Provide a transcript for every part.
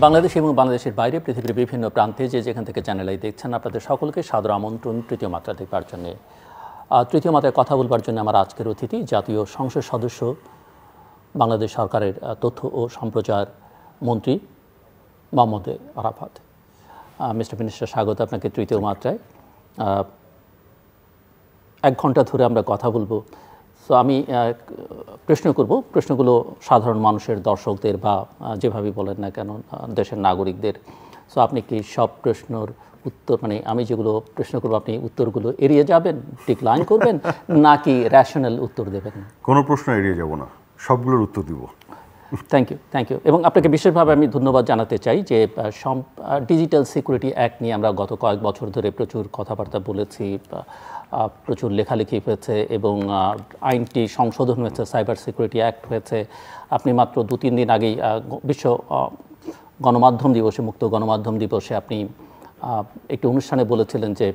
বাংলাদেশ এবং বাংলাদেশের বাইরে পৃথিবীর বিভিন্ন প্রান্তে যেখান থেকে চ্যানেল আই দেখছেন, আপনাদের সকলকে সাদর আমন্ত্রণ তৃতীয় মাত্রা দেখবার জন্য। তৃতীয় মাত্রায় কথা বলবার জন্য আমার আজকের অতিথি জাতীয় সংসদ সদস্য, বাংলাদেশ সরকারের তথ্য ও সম্প্রচার মন্ত্রী মোহাম্মদ আরাফাত। মিস্টার মিনিস্টার, স্বাগত আপনাকে তৃতীয় মাত্রায়। 1 ঘন্টা ধরে আমরা কথা বলবো। তো আমি প্রশ্ন করব, প্রশ্নগুলো সাধারণ মানুষের, দর্শকদের বা যেভাবে বলেন না কেন দেশের নাগরিকদের। সো আপনি কি সব প্রশ্নের উত্তর, মানে আমি যেগুলো প্রশ্ন করবো আপনি উত্তরগুলো এড়িয়ে যাবেন, ডিক্লাইন করবেন, নাকি র্যাশনাল উত্তর দেবেন? কোনো প্রশ্ন এড়িয়ে যাব না, সবগুলোর উত্তর দিব। Thank you. এবং আপনাকে বিশেষভাবে আমি ধন্যবাদ জানাতে চাই যে ডিজিটাল সিকিউরিটি অ্যাক্ট নিয়ে আমরা গত কয়েক বছর ধরে প্রচুর কথাবার্তা বলেছি, প্রচুর লেখালেখি হয়েছে এবং আইনটি সংশোধন হয়েছে, সাইবার সিকিউরিটি অ্যাক্ট হয়েছে। আপনি মাত্র 2-3 দিন আগেই বিশ্ব গণমাধ্যম দিবসে, মুক্ত গণমাধ্যম দিবসে আপনি একটি অনুষ্ঠানে বলেছিলেন যে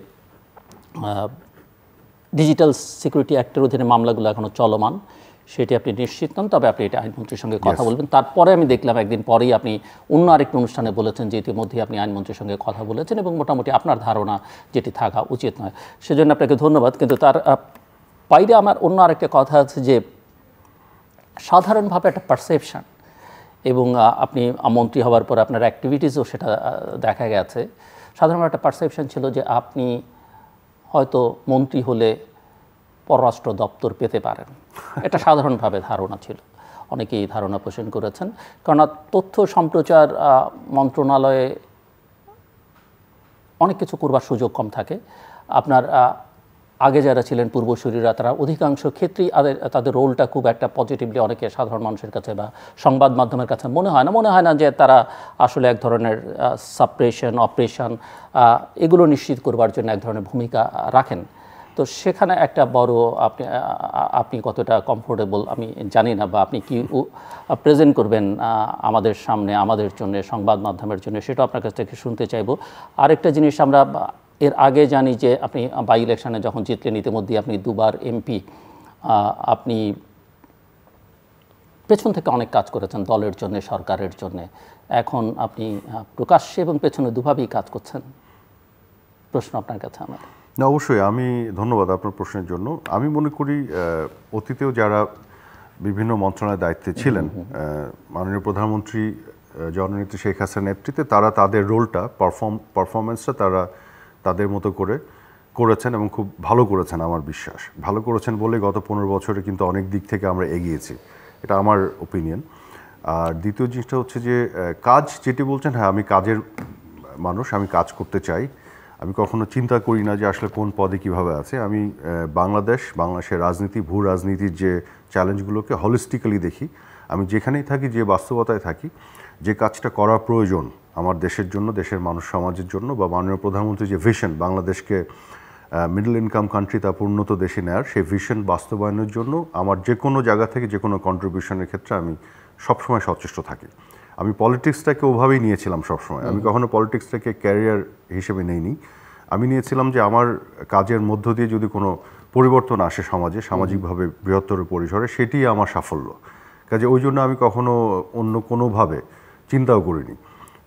ডিজিটাল সিকিউরিটি অ্যাক্টের অধীনে মামলাগুলো এখনও চলমান, সেটি আপনি নিশ্চিত নন, তবে আপনি এটা আইনমন্ত্রীর সঙ্গে কথা বলবেন। তারপরে আমি দেখলাম একদিন পরেই আপনি অন্য আরেকটি অনুষ্ঠানে বলেছেন যে ইতিমধ্যেই আপনি আইনমন্ত্রীর সঙ্গে কথা বলেছেন এবং মোটামুটি আপনার ধারণা যেটি থাকা উচিত নয়, সেজন্য আপনাকে ধন্যবাদ। কিন্তু তার বাইরে আমার অন্য আরেকটা কথা আছে যে সাধারণভাবে একটা পারসেপশন, এবং আপনি মন্ত্রী হওয়ার পর আপনার অ্যাক্টিভিটিসও সেটা দেখা গেছে, সাধারণভাবে একটা পারসেপশন ছিল যে আপনি হয়তো মন্ত্রী হলে পররাষ্ট্র দপ্তর পেতে পারেন। এটা সাধারণভাবে ধারণা ছিল, অনেকেই ধারণা পোষণ করেছেন। কারণ তথ্য সম্প্রচার মন্ত্রণালয়ে অনেক কিছু করবার সুযোগ কম থাকে। আপনার আগে যারা ছিলেন পূর্বসূরীরা, তারা অধিকাংশ ক্ষেত্রেই তাদের রোলটা খুব একটা পজিটিভলি অনেকে সাধারণ মানুষের কাছে বা সংবাদ মাধ্যমের কাছে মনে হয় না যে তারা আসলে এক ধরনের সাপ্রেশন, অপারেশন এগুলো নিশ্চিত করবার জন্য এক ধরনের ভূমিকা রাখেন। তো সেখানে একটা বড় আপনি কতটা কমফোর্টেবল আমি জানি না, বা আপনি কি প্রেজেন্ট করবেন আমাদের সামনে, আমাদের জন্য, সংবাদ মাধ্যমের জন্য, সেটা আপনার কাছ থেকে শুনতে চাইব। আরেকটা জিনিস, আমরা এর আগে জানি যে আপনি বাই ইলেকশনে যখন জিতলেন, ইতিমধ্যে আপনি 2বার এমপি, আপনি পেছন থেকে অনেক কাজ করেছেন দলের জন্য, সরকারের জন্য। এখন আপনি প্রকাশ্যে এবং পেছনে দুভাবেই কাজ করছেন। প্রশ্ন আপনার কাছে আমার। না, অবশ্যই। আমি ধন্যবাদ আপনার প্রশ্নের জন্য। আমি মনে করি অতীতেও যারা বিভিন্ন মন্ত্রণালয়ের দায়িত্বে ছিলেন, মাননীয় প্রধানমন্ত্রী জননেত্রী শেখ হাসিনার নেতৃত্বে, তারা তাদের রোলটা, পারফরমেন্সটা তারা তাদের মতো করে করেছেন এবং খুব ভালো করেছেন। আমার বিশ্বাস ভালো করেছেন বলে গত 15 বছরে কিন্তু অনেক দিক থেকে আমরা এগিয়েছি, এটা আমার ওপিনিয়ন। আর দ্বিতীয় জিনিসটা হচ্ছে যে কাজ যেটি বলছেন, হ্যাঁ, আমি কাজের মানুষ, আমি কাজ করতে চাই। আমি কখনো চিন্তা করি না যে আসলে কোন পদে কিভাবে আছে। আমি বাংলাদেশের রাজনীতি, ভূ রাজনীতির যে চ্যালেঞ্জগুলোকে হলিস্টিক্যালি দেখি। আমি যেখানেই থাকি, যে বাস্তবতায় থাকি, যে কাজটা করা প্রয়োজন আমার দেশের জন্য, দেশের মানুষ সমাজের জন্য, বা মাননীয় প্রধানমন্ত্রী যে ভিশন বাংলাদেশকে মিডল ইনকাম কান্ট্রি, তারপর উন্নত দেশে নেওয়ার, সেই ভিশন বাস্তবায়নের জন্য আমার যে কোনো জায়গা থেকে যে কোনো কন্ট্রিবিউশনের ক্ষেত্রে আমি সবসময় সচেষ্ট থাকি। আমি পলিটিক্সটাকে ওভাবেই নিয়েছিলাম সবসময়। আমি কখনো পলিটিক্সটাকে ক্যারিয়ার হিসেবে নেইনি। আমি নিয়েছিলাম যে আমার কাজের মধ্য দিয়ে যদি কোনো পরিবর্তন আসে সমাজে, সামাজিকভাবে বৃহত্তর পরিসরে, সেটি আমার সাফল্য। কাজে ওই জন্য আমি কখনো অন্য কোনোভাবে চিন্তাও করিনি।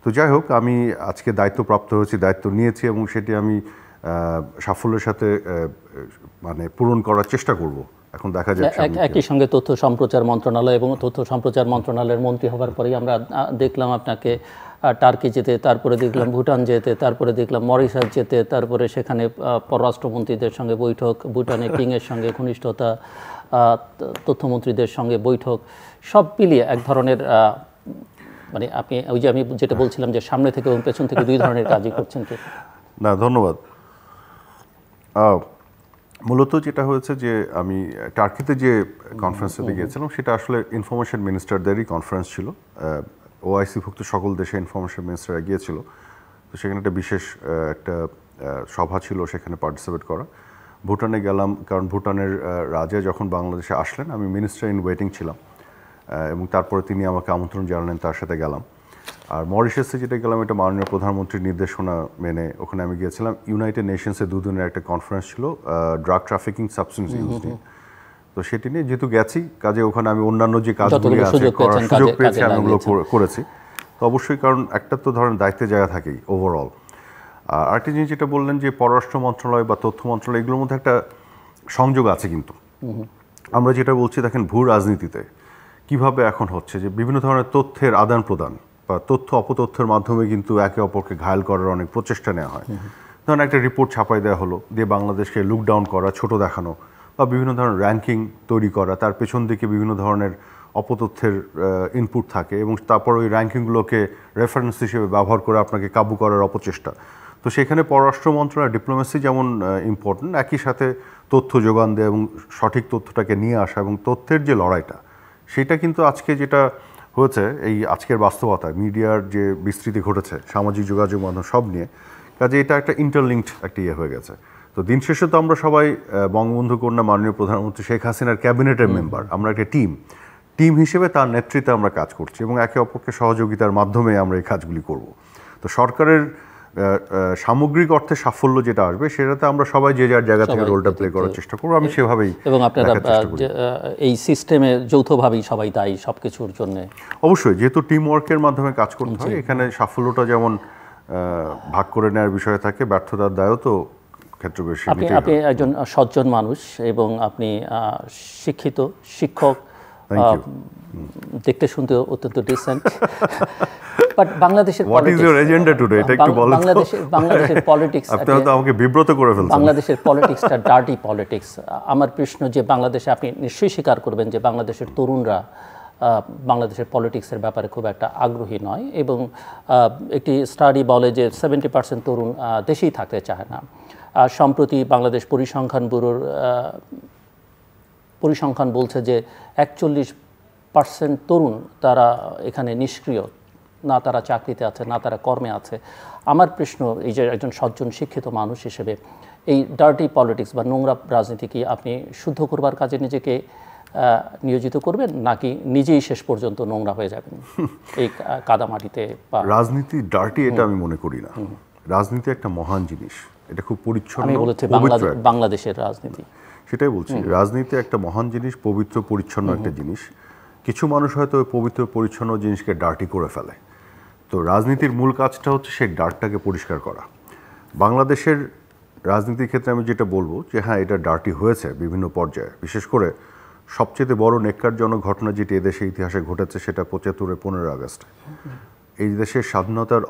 তো যাই হোক, আমি আজকে দায়িত্বপ্রাপ্ত হয়েছি, দায়িত্ব নিয়েছি এবং সেটি আমি সাফল্যের সাথে মানে পূরণ করার চেষ্টা করব। এখন দেখা যাচ্ছে। একই সঙ্গে তথ্য সম্প্রচার মন্ত্রণালয় এবং তথ্য সম্প্রচার মন্ত্রণালয়ের মন্ত্রী হওয়ার পরেই আমরা দেখলাম আপনাকে টার্কি যেতে, তারপরে দেখলাম ভুটান যেতে, তারপরে দেখলাম মরিশাস যেতে, তারপরে সেখানে পররাষ্ট্রমন্ত্রীদের সঙ্গে বৈঠক, ভুটানে কিংয়ের সঙ্গে ঘনিষ্ঠতা, তথ্যমন্ত্রীদের সঙ্গে বৈঠক, সব মিলিয়ে এক ধরনের মানে আপনি ওই যে আমি যেটা বলছিলাম যে সামনে থেকে এবং পেছন থেকে 2 ধরনের কাজই করছেন। না, ধন্যবাদ। মূলত যেটা হয়েছে যে আমি টার্কিতে যে কনফারেন্সটাতে গিয়েছিলাম, সেটা আসলে ইনফরমেশন মিনিস্টারদেরই কনফারেন্স ছিল। ওআইসিভুক্ত সকল দেশে ইনফরমেশন মিনিস্টাররা গিয়েছিল। তো সেখানে একটা বিশেষ একটা সভা ছিল, সেখানে পার্টিসিপেট করা। ভুটানে গেলাম, কারণ ভুটানের রাজা যখন বাংলাদেশে আসলেন, আমি মিনিস্টার ইন ওয়েটিং ছিলাম এবং তারপরে তিনি আমাকে আমন্ত্রণ জানালেন, তার সাথে গেলাম। আর মরিশাসে যেটা গেলাম, এটা মাননীয় প্রধানমন্ত্রীর নির্দেশনা মেনে ওখানে আমি গিয়েছিলাম। ইউনাইটেড নেশনসে 2 দিনের একটা কনফারেন্স ছিল ড্রাগ ট্রাফিকিং, সাবস্টেন্স ইউজ নিয়ে। তো সেটি নিয়ে যেহেতু গেছি, কাজে ওখানে আমি অন্যান্য যে কাজগুলি আছে করার সুযোগ পেয়েছি, আমি ওগুলো করেছি। তো অবশ্যই, কারণ একটা তো ধরেন দায়িত্বের জায়গা থাকেই ওভারঅল। আর আরেকটা জিনিস যেটা বললেন যে পররাষ্ট্র মন্ত্রণালয় বা তথ্য মন্ত্রণালয়, এগুলোর মধ্যে একটা সংযোগ আছে। কিন্তু আমরা যেটা বলছি, দেখেন ভূ রাজনীতিতে কিভাবে এখন হচ্ছে যে বিভিন্ন ধরনের তথ্যের আদান প্রদান বা তথ্য অপতথ্যের মাধ্যমে কিন্তু একে অপরকে ঘায়েল করার অনেক প্রচেষ্টা নেওয়া হয়। ধরেন একটা রিপোর্ট ছাপাই দেওয়া হলো, দিয়ে বাংলাদেশকে লুকডাউন করা, ছোট দেখানো, বা বিভিন্ন ধরনের র্যাঙ্কিং তৈরি করা, তার পেছন দিকে বিভিন্ন ধরনের অপতথ্যের ইনপুট থাকে, এবং তারপর ওই র্যাঙ্কিংগুলোকে রেফারেন্স হিসেবে ব্যবহার করে আপনাকে কাবু করার অপচেষ্টা। তো সেখানে পররাষ্ট্র মন্ত্রণালয় ডিপ্লোমেসি যেমন ইম্পর্টেন্ট, একই সাথে তথ্য যোগান দেয় এবং সঠিক তথ্যটাকে নিয়ে আসা এবং তথ্যের যে লড়াইটা, সেটা কিন্তু আজকে যেটা হয়েছে এই আজকের বাস্তবতায় মিডিয়ার যে বিস্তৃতি ঘটেছে সামাজিক যোগাযোগ মাধ্যম সব নিয়ে, কাজে এটা একটা ইন্টারলিঙ্কড একটা ইয়ে হয়ে গেছে। তো দিন শেষে তো আমরা সবাই বঙ্গবন্ধু কন্যা মাননীয় প্রধানমন্ত্রী শেখ হাসিনার ক্যাবিনেটের মেম্বার, আমরা একটা টিম হিসেবে তার নেতৃত্বে আমরা কাজ করছি এবং একে অপরকে সহযোগিতার মাধ্যমে আমরা এই কাজগুলি করব। তো সরকারের সামগ্রিক অর্থে সাফল্য যেটা আসবে সেটাতে আমরা সবাই যে যার জায়গা থেকে রোলটা প্লে করার চেষ্টা করবো। আমি সেভাবেই, এবং আপনারা এই সিস্টেমে যৌথভাবেই সবাই দায়ী সবকিছুর জন্য। অবশ্যই, যেহেতু টিম ওয়ার্কের মাধ্যমে কাজ করতে হয়, এখানে সাফল্যটা যেমন ভাগ করে নেওয়ার বিষয় থাকে, ব্যর্থতার দায়ও তো ক্ষেত্র বেশি। আপনি একজন সজ্জন মানুষ এবং আপনি শিক্ষিত শিক্ষক, দেখতে শুনতে অত্যন্ত ডিসেন্ট। বাট বাংলাদেশের পলিটিক্স, আপনি হয়তো আমাকে বিব্রত করে ফেলছেন। বাংলাদেশের পলিটিক্সটা ডার্টি পলিটিক্স। আমার প্রশ্ন যে বাংলাদেশে, আপনি নিশ্চয়ই স্বীকার করবেন যে বাংলাদেশের তরুণরা বাংলাদেশের পলিটিক্সের ব্যাপারে খুব একটা আগ্রহী নয়, এবং একটি স্টাডি বলে যে 70% তরুণ দেশেই থাকতে চায় না। সম্প্রতি বাংলাদেশ পরিসংখ্যান ব্যুরোর পরিসংখ্যান বলছে যে 41% তরুণ তারা এখানে নিষ্ক্রিয়, না তারা চাকরিতে আছে, না তারা কর্মে আছে। আমার প্রশ্ন, এই যে একজন সজ্জন শিক্ষিত মানুষ হিসেবে, এই ডার্টি পলিটিক্স বা নোংরা রাজনীতি কি আপনি শুদ্ধ করবার কাজে নিজেকে নিয়োজিত করবেন, নাকি নিজেই শেষ পর্যন্ত নোংরা হয়ে যাবেন এই কাদামাটিতে? রাজনীতি ডার্টি এটা আমি মনে করি না। রাজনীতি একটা মহান জিনিস, এটা খুব পরিচ্ছন্ন। আমি বলেছি বাংলাদেশের রাজনীতি, সেটাই বলছি। রাজনীতি একটা মহান জিনিস, পবিত্র পরিচ্ছন্ন একটা জিনিস। কিছু মানুষ হয়তো ওই পবিত্র পরিচ্ছন্ন জিনিসকে ডার্টি করে ফেলে। তো রাজনীতির মূল কাজটা হচ্ছে সেই ডার্টটাকে পরিষ্কার করা। বাংলাদেশের রাজনীতির ক্ষেত্রে আমি যেটা বলবো যে হ্যাঁ, এটা ডার্টি হয়েছে বিভিন্ন পর্যায়ে। বিশেষ করে সবচেয়ে বড় নেক্কারজনক ঘটনা যেটি এদেশের ইতিহাসে ঘটেছে সেটা 75-এর 15 আগস্ট। এই দেশের স্বাধীনতার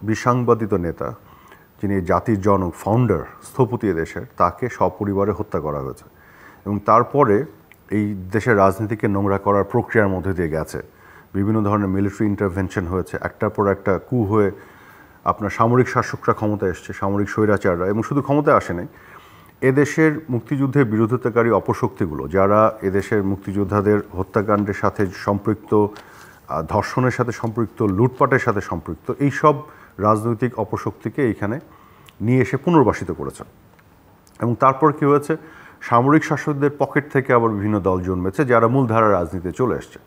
বিসাংবাদিত নেতা, যিনি জাতির জনক, ফাউন্ডার, স্থপতি দেশের, তাকে সপরিবারে হত্যা করা হয়েছে। এবং তারপরে এই দেশের রাজনীতিকে নোংরা করার প্রক্রিয়ার মধ্যে দিয়ে গেছে। বিভিন্ন ধরনের মিলিটারি ইন্টারভেনশন হয়েছে, একটার পর একটা কু হয়ে আপনার সামরিক শাসকরা ক্ষমতায় এসছে, সামরিক স্বৈরাচাররা, এবং শুধু ক্ষমতায় আসে নাই, এদেশের মুক্তিযুদ্ধের বিরোধিতাকারী অপশক্তিগুলো, যারা এদেশের মুক্তিযোদ্ধাদের হত্যাকাণ্ডের সাথে সম্পৃক্ত, ধর্ষণের সাথে সম্পৃক্ত, লুটপাটের সাথে সম্পৃক্ত, এই সব রাজনৈতিক অপশক্তিকে এইখানে নিয়ে এসে পুনর্বাসিত করেছে। এবং তারপর কী হয়েছে, সামরিক শাসকদের পকেট থেকে আবার বিভিন্ন দল জন্মেছে যারা মূলধারার রাজনীতিতে চলে এসছে।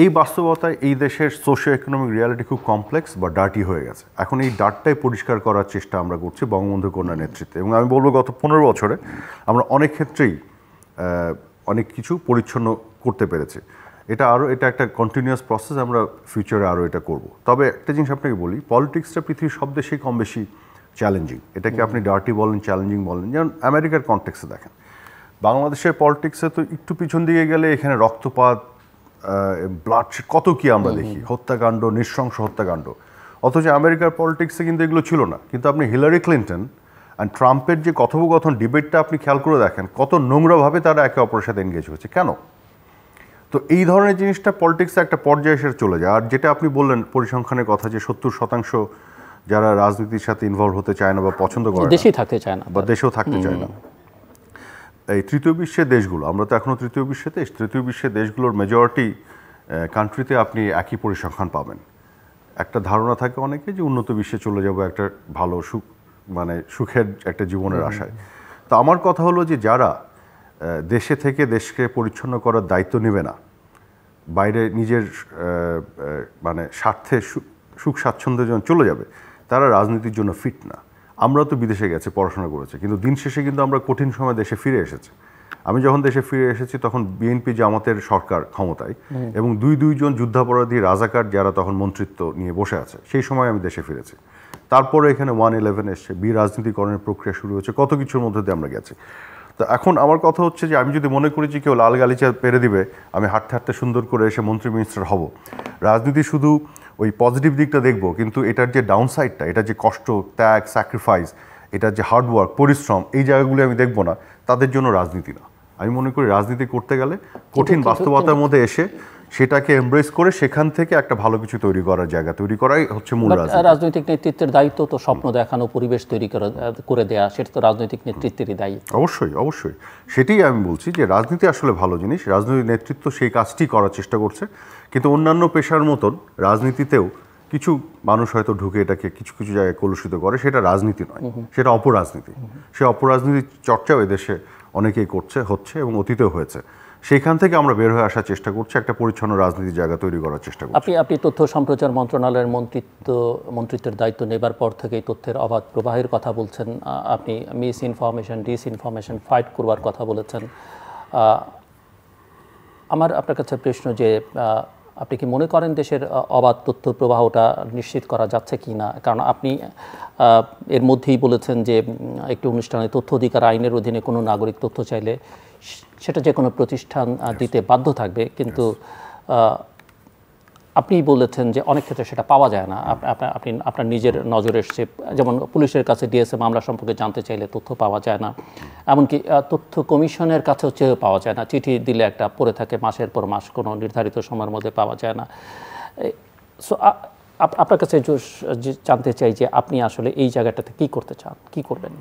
এই বাস্তবতায় এই দেশের সোশিও ইকোনমিক রিয়ালিটি খুব কমপ্লেক্স বা ডার্টি হয়ে গেছে। এখন এই ডার্টটাই পরিষ্কার করার চেষ্টা আমরা করছি বঙ্গবন্ধু কন্যার নেতৃত্বে। এবং আমি বলবো গত 15 বছরে আমরা অনেক ক্ষেত্রেই অনেক কিছু পরিচ্ছন্ন করতে পেরেছি। এটা একটা কন্টিনিউয়াস প্রসেস, আমরা ফিউচারে আরও এটা করব। তবে একটা জিনিস আপনাকে বলি, পলিটিক্সটা পৃথিবীর সব দেশেই কম বেশি চ্যালেঞ্জিং। এটাকে আপনি ডার্টি বলেন, চ্যালেঞ্জিং বলেন। যেমন আমেরিকার কনটেক্সে দেখেন, বাংলাদেশের পলিটিক্সে তো একটু পিছন দিকে গেলে এখানে রক্তপাত, ব্লাড, কত কি আমরা দেখি, হত্যাকাণ্ড, নৃশংস হত্যাকাণ্ড। অথচ আমেরিকার পলিটিক্সে কিন্তু এগুলো ছিল না। কিন্তু আপনি হিলারি ক্লিন্টন অ্যান্ড ট্রাম্পের যে কথোপকথন, ডিবেটটা আপনি খেয়াল করে দেখেন কত নোংরাভাবে তারা একে অপরের সাথে এনগেজ হয়েছে। কেন? তো এই ধরনের জিনিসটা পলিটিক্সে একটা পর্যায়ে এসে চলে যায়। আর যেটা আপনি বললেন পরিসংখ্যানের কথা, যে 70% যারা রাজনীতির সাথে ইনভলভ হতে চায় না বা পছন্দ করে, দেশেই থাকতে চায় না বা দেশেও থাকতে চায় না। এই তৃতীয় বিশ্বের দেশগুলো, আমরা তো এখনও তৃতীয় বিশ্বের দেশ, তৃতীয় বিশ্বের দেশগুলোর মেজরিটি কান্ট্রিতে আপনি একই পরিসংখ্যান পাবেন। একটা ধারণা থাকে অনেকে যে উন্নত বিশ্বে চলে যাব একটা ভালো সুখের একটা জীবনের আশায়। তো আমার কথা হলো যে যারা দেশে থেকে দেশকে পরিচ্ছন্ন করার দায়িত্ব নেবে না, বাইরে নিজের স্বার্থে সুখ স্বাচ্ছন্দ্যের জন্য চলে যাবে, তারা রাজনীতির জন্য ফিট না। আমরা তো বিদেশে গেছে, পড়াশোনা করেছে, কিন্তু দিন শেষে কিন্তু আমরা কঠিন সময় দেশে ফিরে এসেছি। আমি যখন দেশে ফিরে এসেছি তখন বিএনপি জামাতের সরকার ক্ষমতায়, এবং দুইজন যুদ্ধাপরাধী রাজাকার যারা তখন মন্ত্রিত্ব নিয়ে বসে আছে, সেই সময় আমি দেশে ফিরেছি। তারপরে এখানে 1/11 এসছে, রাজনীতিকরণের প্রক্রিয়া শুরু হচ্ছে, কত কিছুর মধ্যে দিয়ে আমরা গেছি। তো এখন আমার কথা হচ্ছে যে আমি যদি মনে করি যে কেউ লাল গালিচা পেরে দিবে, আমি হাঁটতে হাঁটতে সুন্দর করে এসে মন্ত্রী মিনিস্টার হব, রাজনীতি শুধু ওই পজিটিভ দিকটা দেখব, কিন্তু এটার যে ডাউন সাইডটা, এটার যে কষ্ট, ত্যাগ, স্যাক্রিফাইস, এটার যে হার্ডওয়ার্ক, পরিশ্রম, এই জায়গাগুলো আমি দেখব না, তাদের জন্য রাজনীতি না। আমি মনে করি রাজনীতি করতে গেলে কঠিন বাস্তবতার মধ্যে এসে সেটাকে এমব্রেস করে সেখান থেকে একটা ভালো কিছু তৈরি করার জায়গা তৈরি করাই হচ্ছে মূল রাজনীতি। রাজনৈতিক নেতৃত্বের দায়িত্ব তো স্বপ্ন দেখানো, পরিবেশ তৈরি করে দেয়া, সেটা তো রাজনৈতিক নেতৃত্বেরই দায়িত্ব। অবশ্যই সেটাই আমি বলছি যে রাজনীতি আসলে ভালো জিনিস, রাজনৈতিক নেতৃত্ব সেই কাজটি করার চেষ্টা করছে, কিন্তু অন্যান্য পেশার মতন রাজনীতিতেও কিছু মানুষ হয়তো ঢুকে এটাকে কিছু কিছু জায়গায় কলুষিত করে, সেটা রাজনীতি নয়, সেটা অপরাজনীতি। সে অপরাজনীতির চর্চাও এদেশে অনেকেই হচ্ছে এবং অতীতেও হয়েছে। সেইখান থেকে আমরা বের হয়ে আসার চেষ্টা করছি, একটা পরিচ্ছন্ন রাজনীতির জায়গা তৈরি করার চেষ্টা করছি। আপনি তথ্য সম্প্রচার মন্ত্রণালয়ের মন্ত্রিত্বের দায়িত্ব নেবার পর থেকেই তথ্যের অবাধ প্রবাহের কথা বলছেন, আপনি মিস ইনফরমেশন, ডিসইনফরমেশন ফাইট করবার কথা বলেছেন। আমার আপনার কাছে প্রশ্ন যে আপনি কি মনে করেন দেশের অবাধ তথ্য প্রবাহটা নিশ্চিত করা যাচ্ছে কি না? কারণ আপনি এর মধ্যেই বলেছেন যে একটি অনুষ্ঠানে তথ্য অধিকার আইনের অধীনে কোনো নাগরিক তথ্য চাইলে সেটা যে কোনো প্রতিষ্ঠান দিতে বাধ্য থাকবে, কিন্তু আপনি বলেছেন যে অনেক ক্ষেত্রে সেটা পাওয়া যায় না। আপনি আপনার নিজের নজরে এসছে, যেমন পুলিশের কাছে ডিএসএ মামলা সম্পর্কে জানতে চাইলে তথ্য পাওয়া যায় না, এমনকি তথ্য কমিশনের কাছেও চেয়েও পাওয়া যায় না। চিঠি দিলে একটা পড়ে থাকে মাসের পর মাস, কোনো নির্ধারিত সময়ের মধ্যে পাওয়া যায় না। সো আপনার কাছে জানতে চাই যে আপনি আসলে এই জায়গাটাতে কি করতে চান, কি করবেন?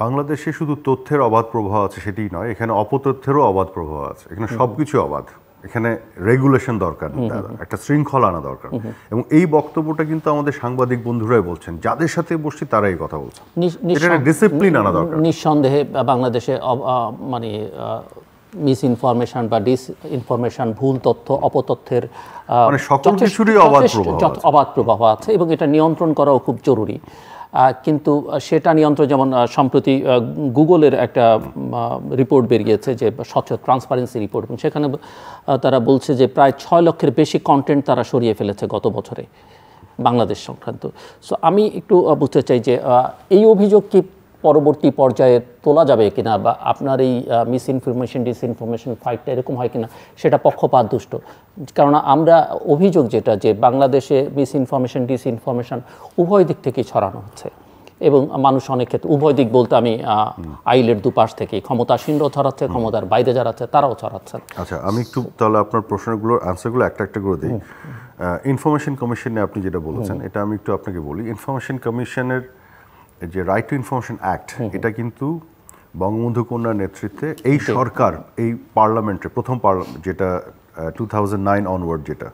বাংলাদেশে শুধু তথ্যের অবাধ প্রবাহ আছে সেটাই নয়, এখানে অপতথ্যেরও অবাধ প্রবাহ আছে। এখানে সবকিছু অবাধ, এখানে রেগুলেশন দরকার, একটা শৃঙ্খলা আনা দরকার। এবং এই বক্তব্যটা কিন্তু আমাদের সাংবাদিক বন্ধুরাই বলছেন, যাদের সাথে বসছি তারাই কথা বলছেন, এটা ডিসিপ্লিন আনা দরকার। নিঃসন্দেহে বাংলাদেশে মানে মিস ইনফরমেশন বা ডিসইনফরমেশন, ভুল তথ্য, অপতথ্যের মানে সকল কিছুরই অবাধ প্রবাহ আছে, এবং এটা নিয়ন্ত্রণ করাও খুব জরুরি। কিন্তু সেটা নিয়ন্ত্রণ, যেমন সম্প্রতি গুগলের একটা রিপোর্ট বেরিয়েছে যে স্বচ্ছ ট্রান্সপারেন্সি রিপোর্ট, এবং সেখানে তারা বলছে যে প্রায় 6 লক্ষের বেশি কন্টেন্ট তারা সরিয়ে ফেলেছে গত বছরে বাংলাদেশ সংক্রান্ত। সো আমি একটু বুঝতে চাই যে এই অভিযোগ কি পরবর্তী পর্যায়ে তোলা যাবে কিনা, বা আপনার এই মিস ইনফরমেশন ডিসইনফরমেশন ফাইটটা এরকম হয় কিনা, সেটা পক্ষপাত দুষ্ট। কারণ আমরা অভিযোগ যেটা যে বাংলাদেশে মিস ইনফরমেশন ডিসইনফরমেশন উভয় দিক থেকেই ছড়ানো হচ্ছে, এবং মানুষ অনেক ক্ষেত্রে, উভয় দিক বলতে আমি আইলের দুপাশ থেকেই, ক্ষমতাসীনরাও ছড়াচ্ছে, ক্ষমতার বাইরে যারা আছে তারাও ছড়াচ্ছেন। আচ্ছা, আমি একটু তাহলে আপনার প্রশ্নগুলোর আনসারগুলো একটা একটা করে দিই। ইনফরমেশন কমিশনে আপনি যেটা বলেছেন, এটা আমি একটু আপনাকে বলি। ইনফরমেশন কমিশনের যে রাইট টু ইনফরমেশন অ্যাক্ট, এটা কিন্তু বঙ্গবন্ধু কন্যার নেতৃত্বে এই সরকার, এই পার্লামেন্টে প্রথম পার্লামেন্ট, যেটা 2009 অনওয়ার্ড যেটা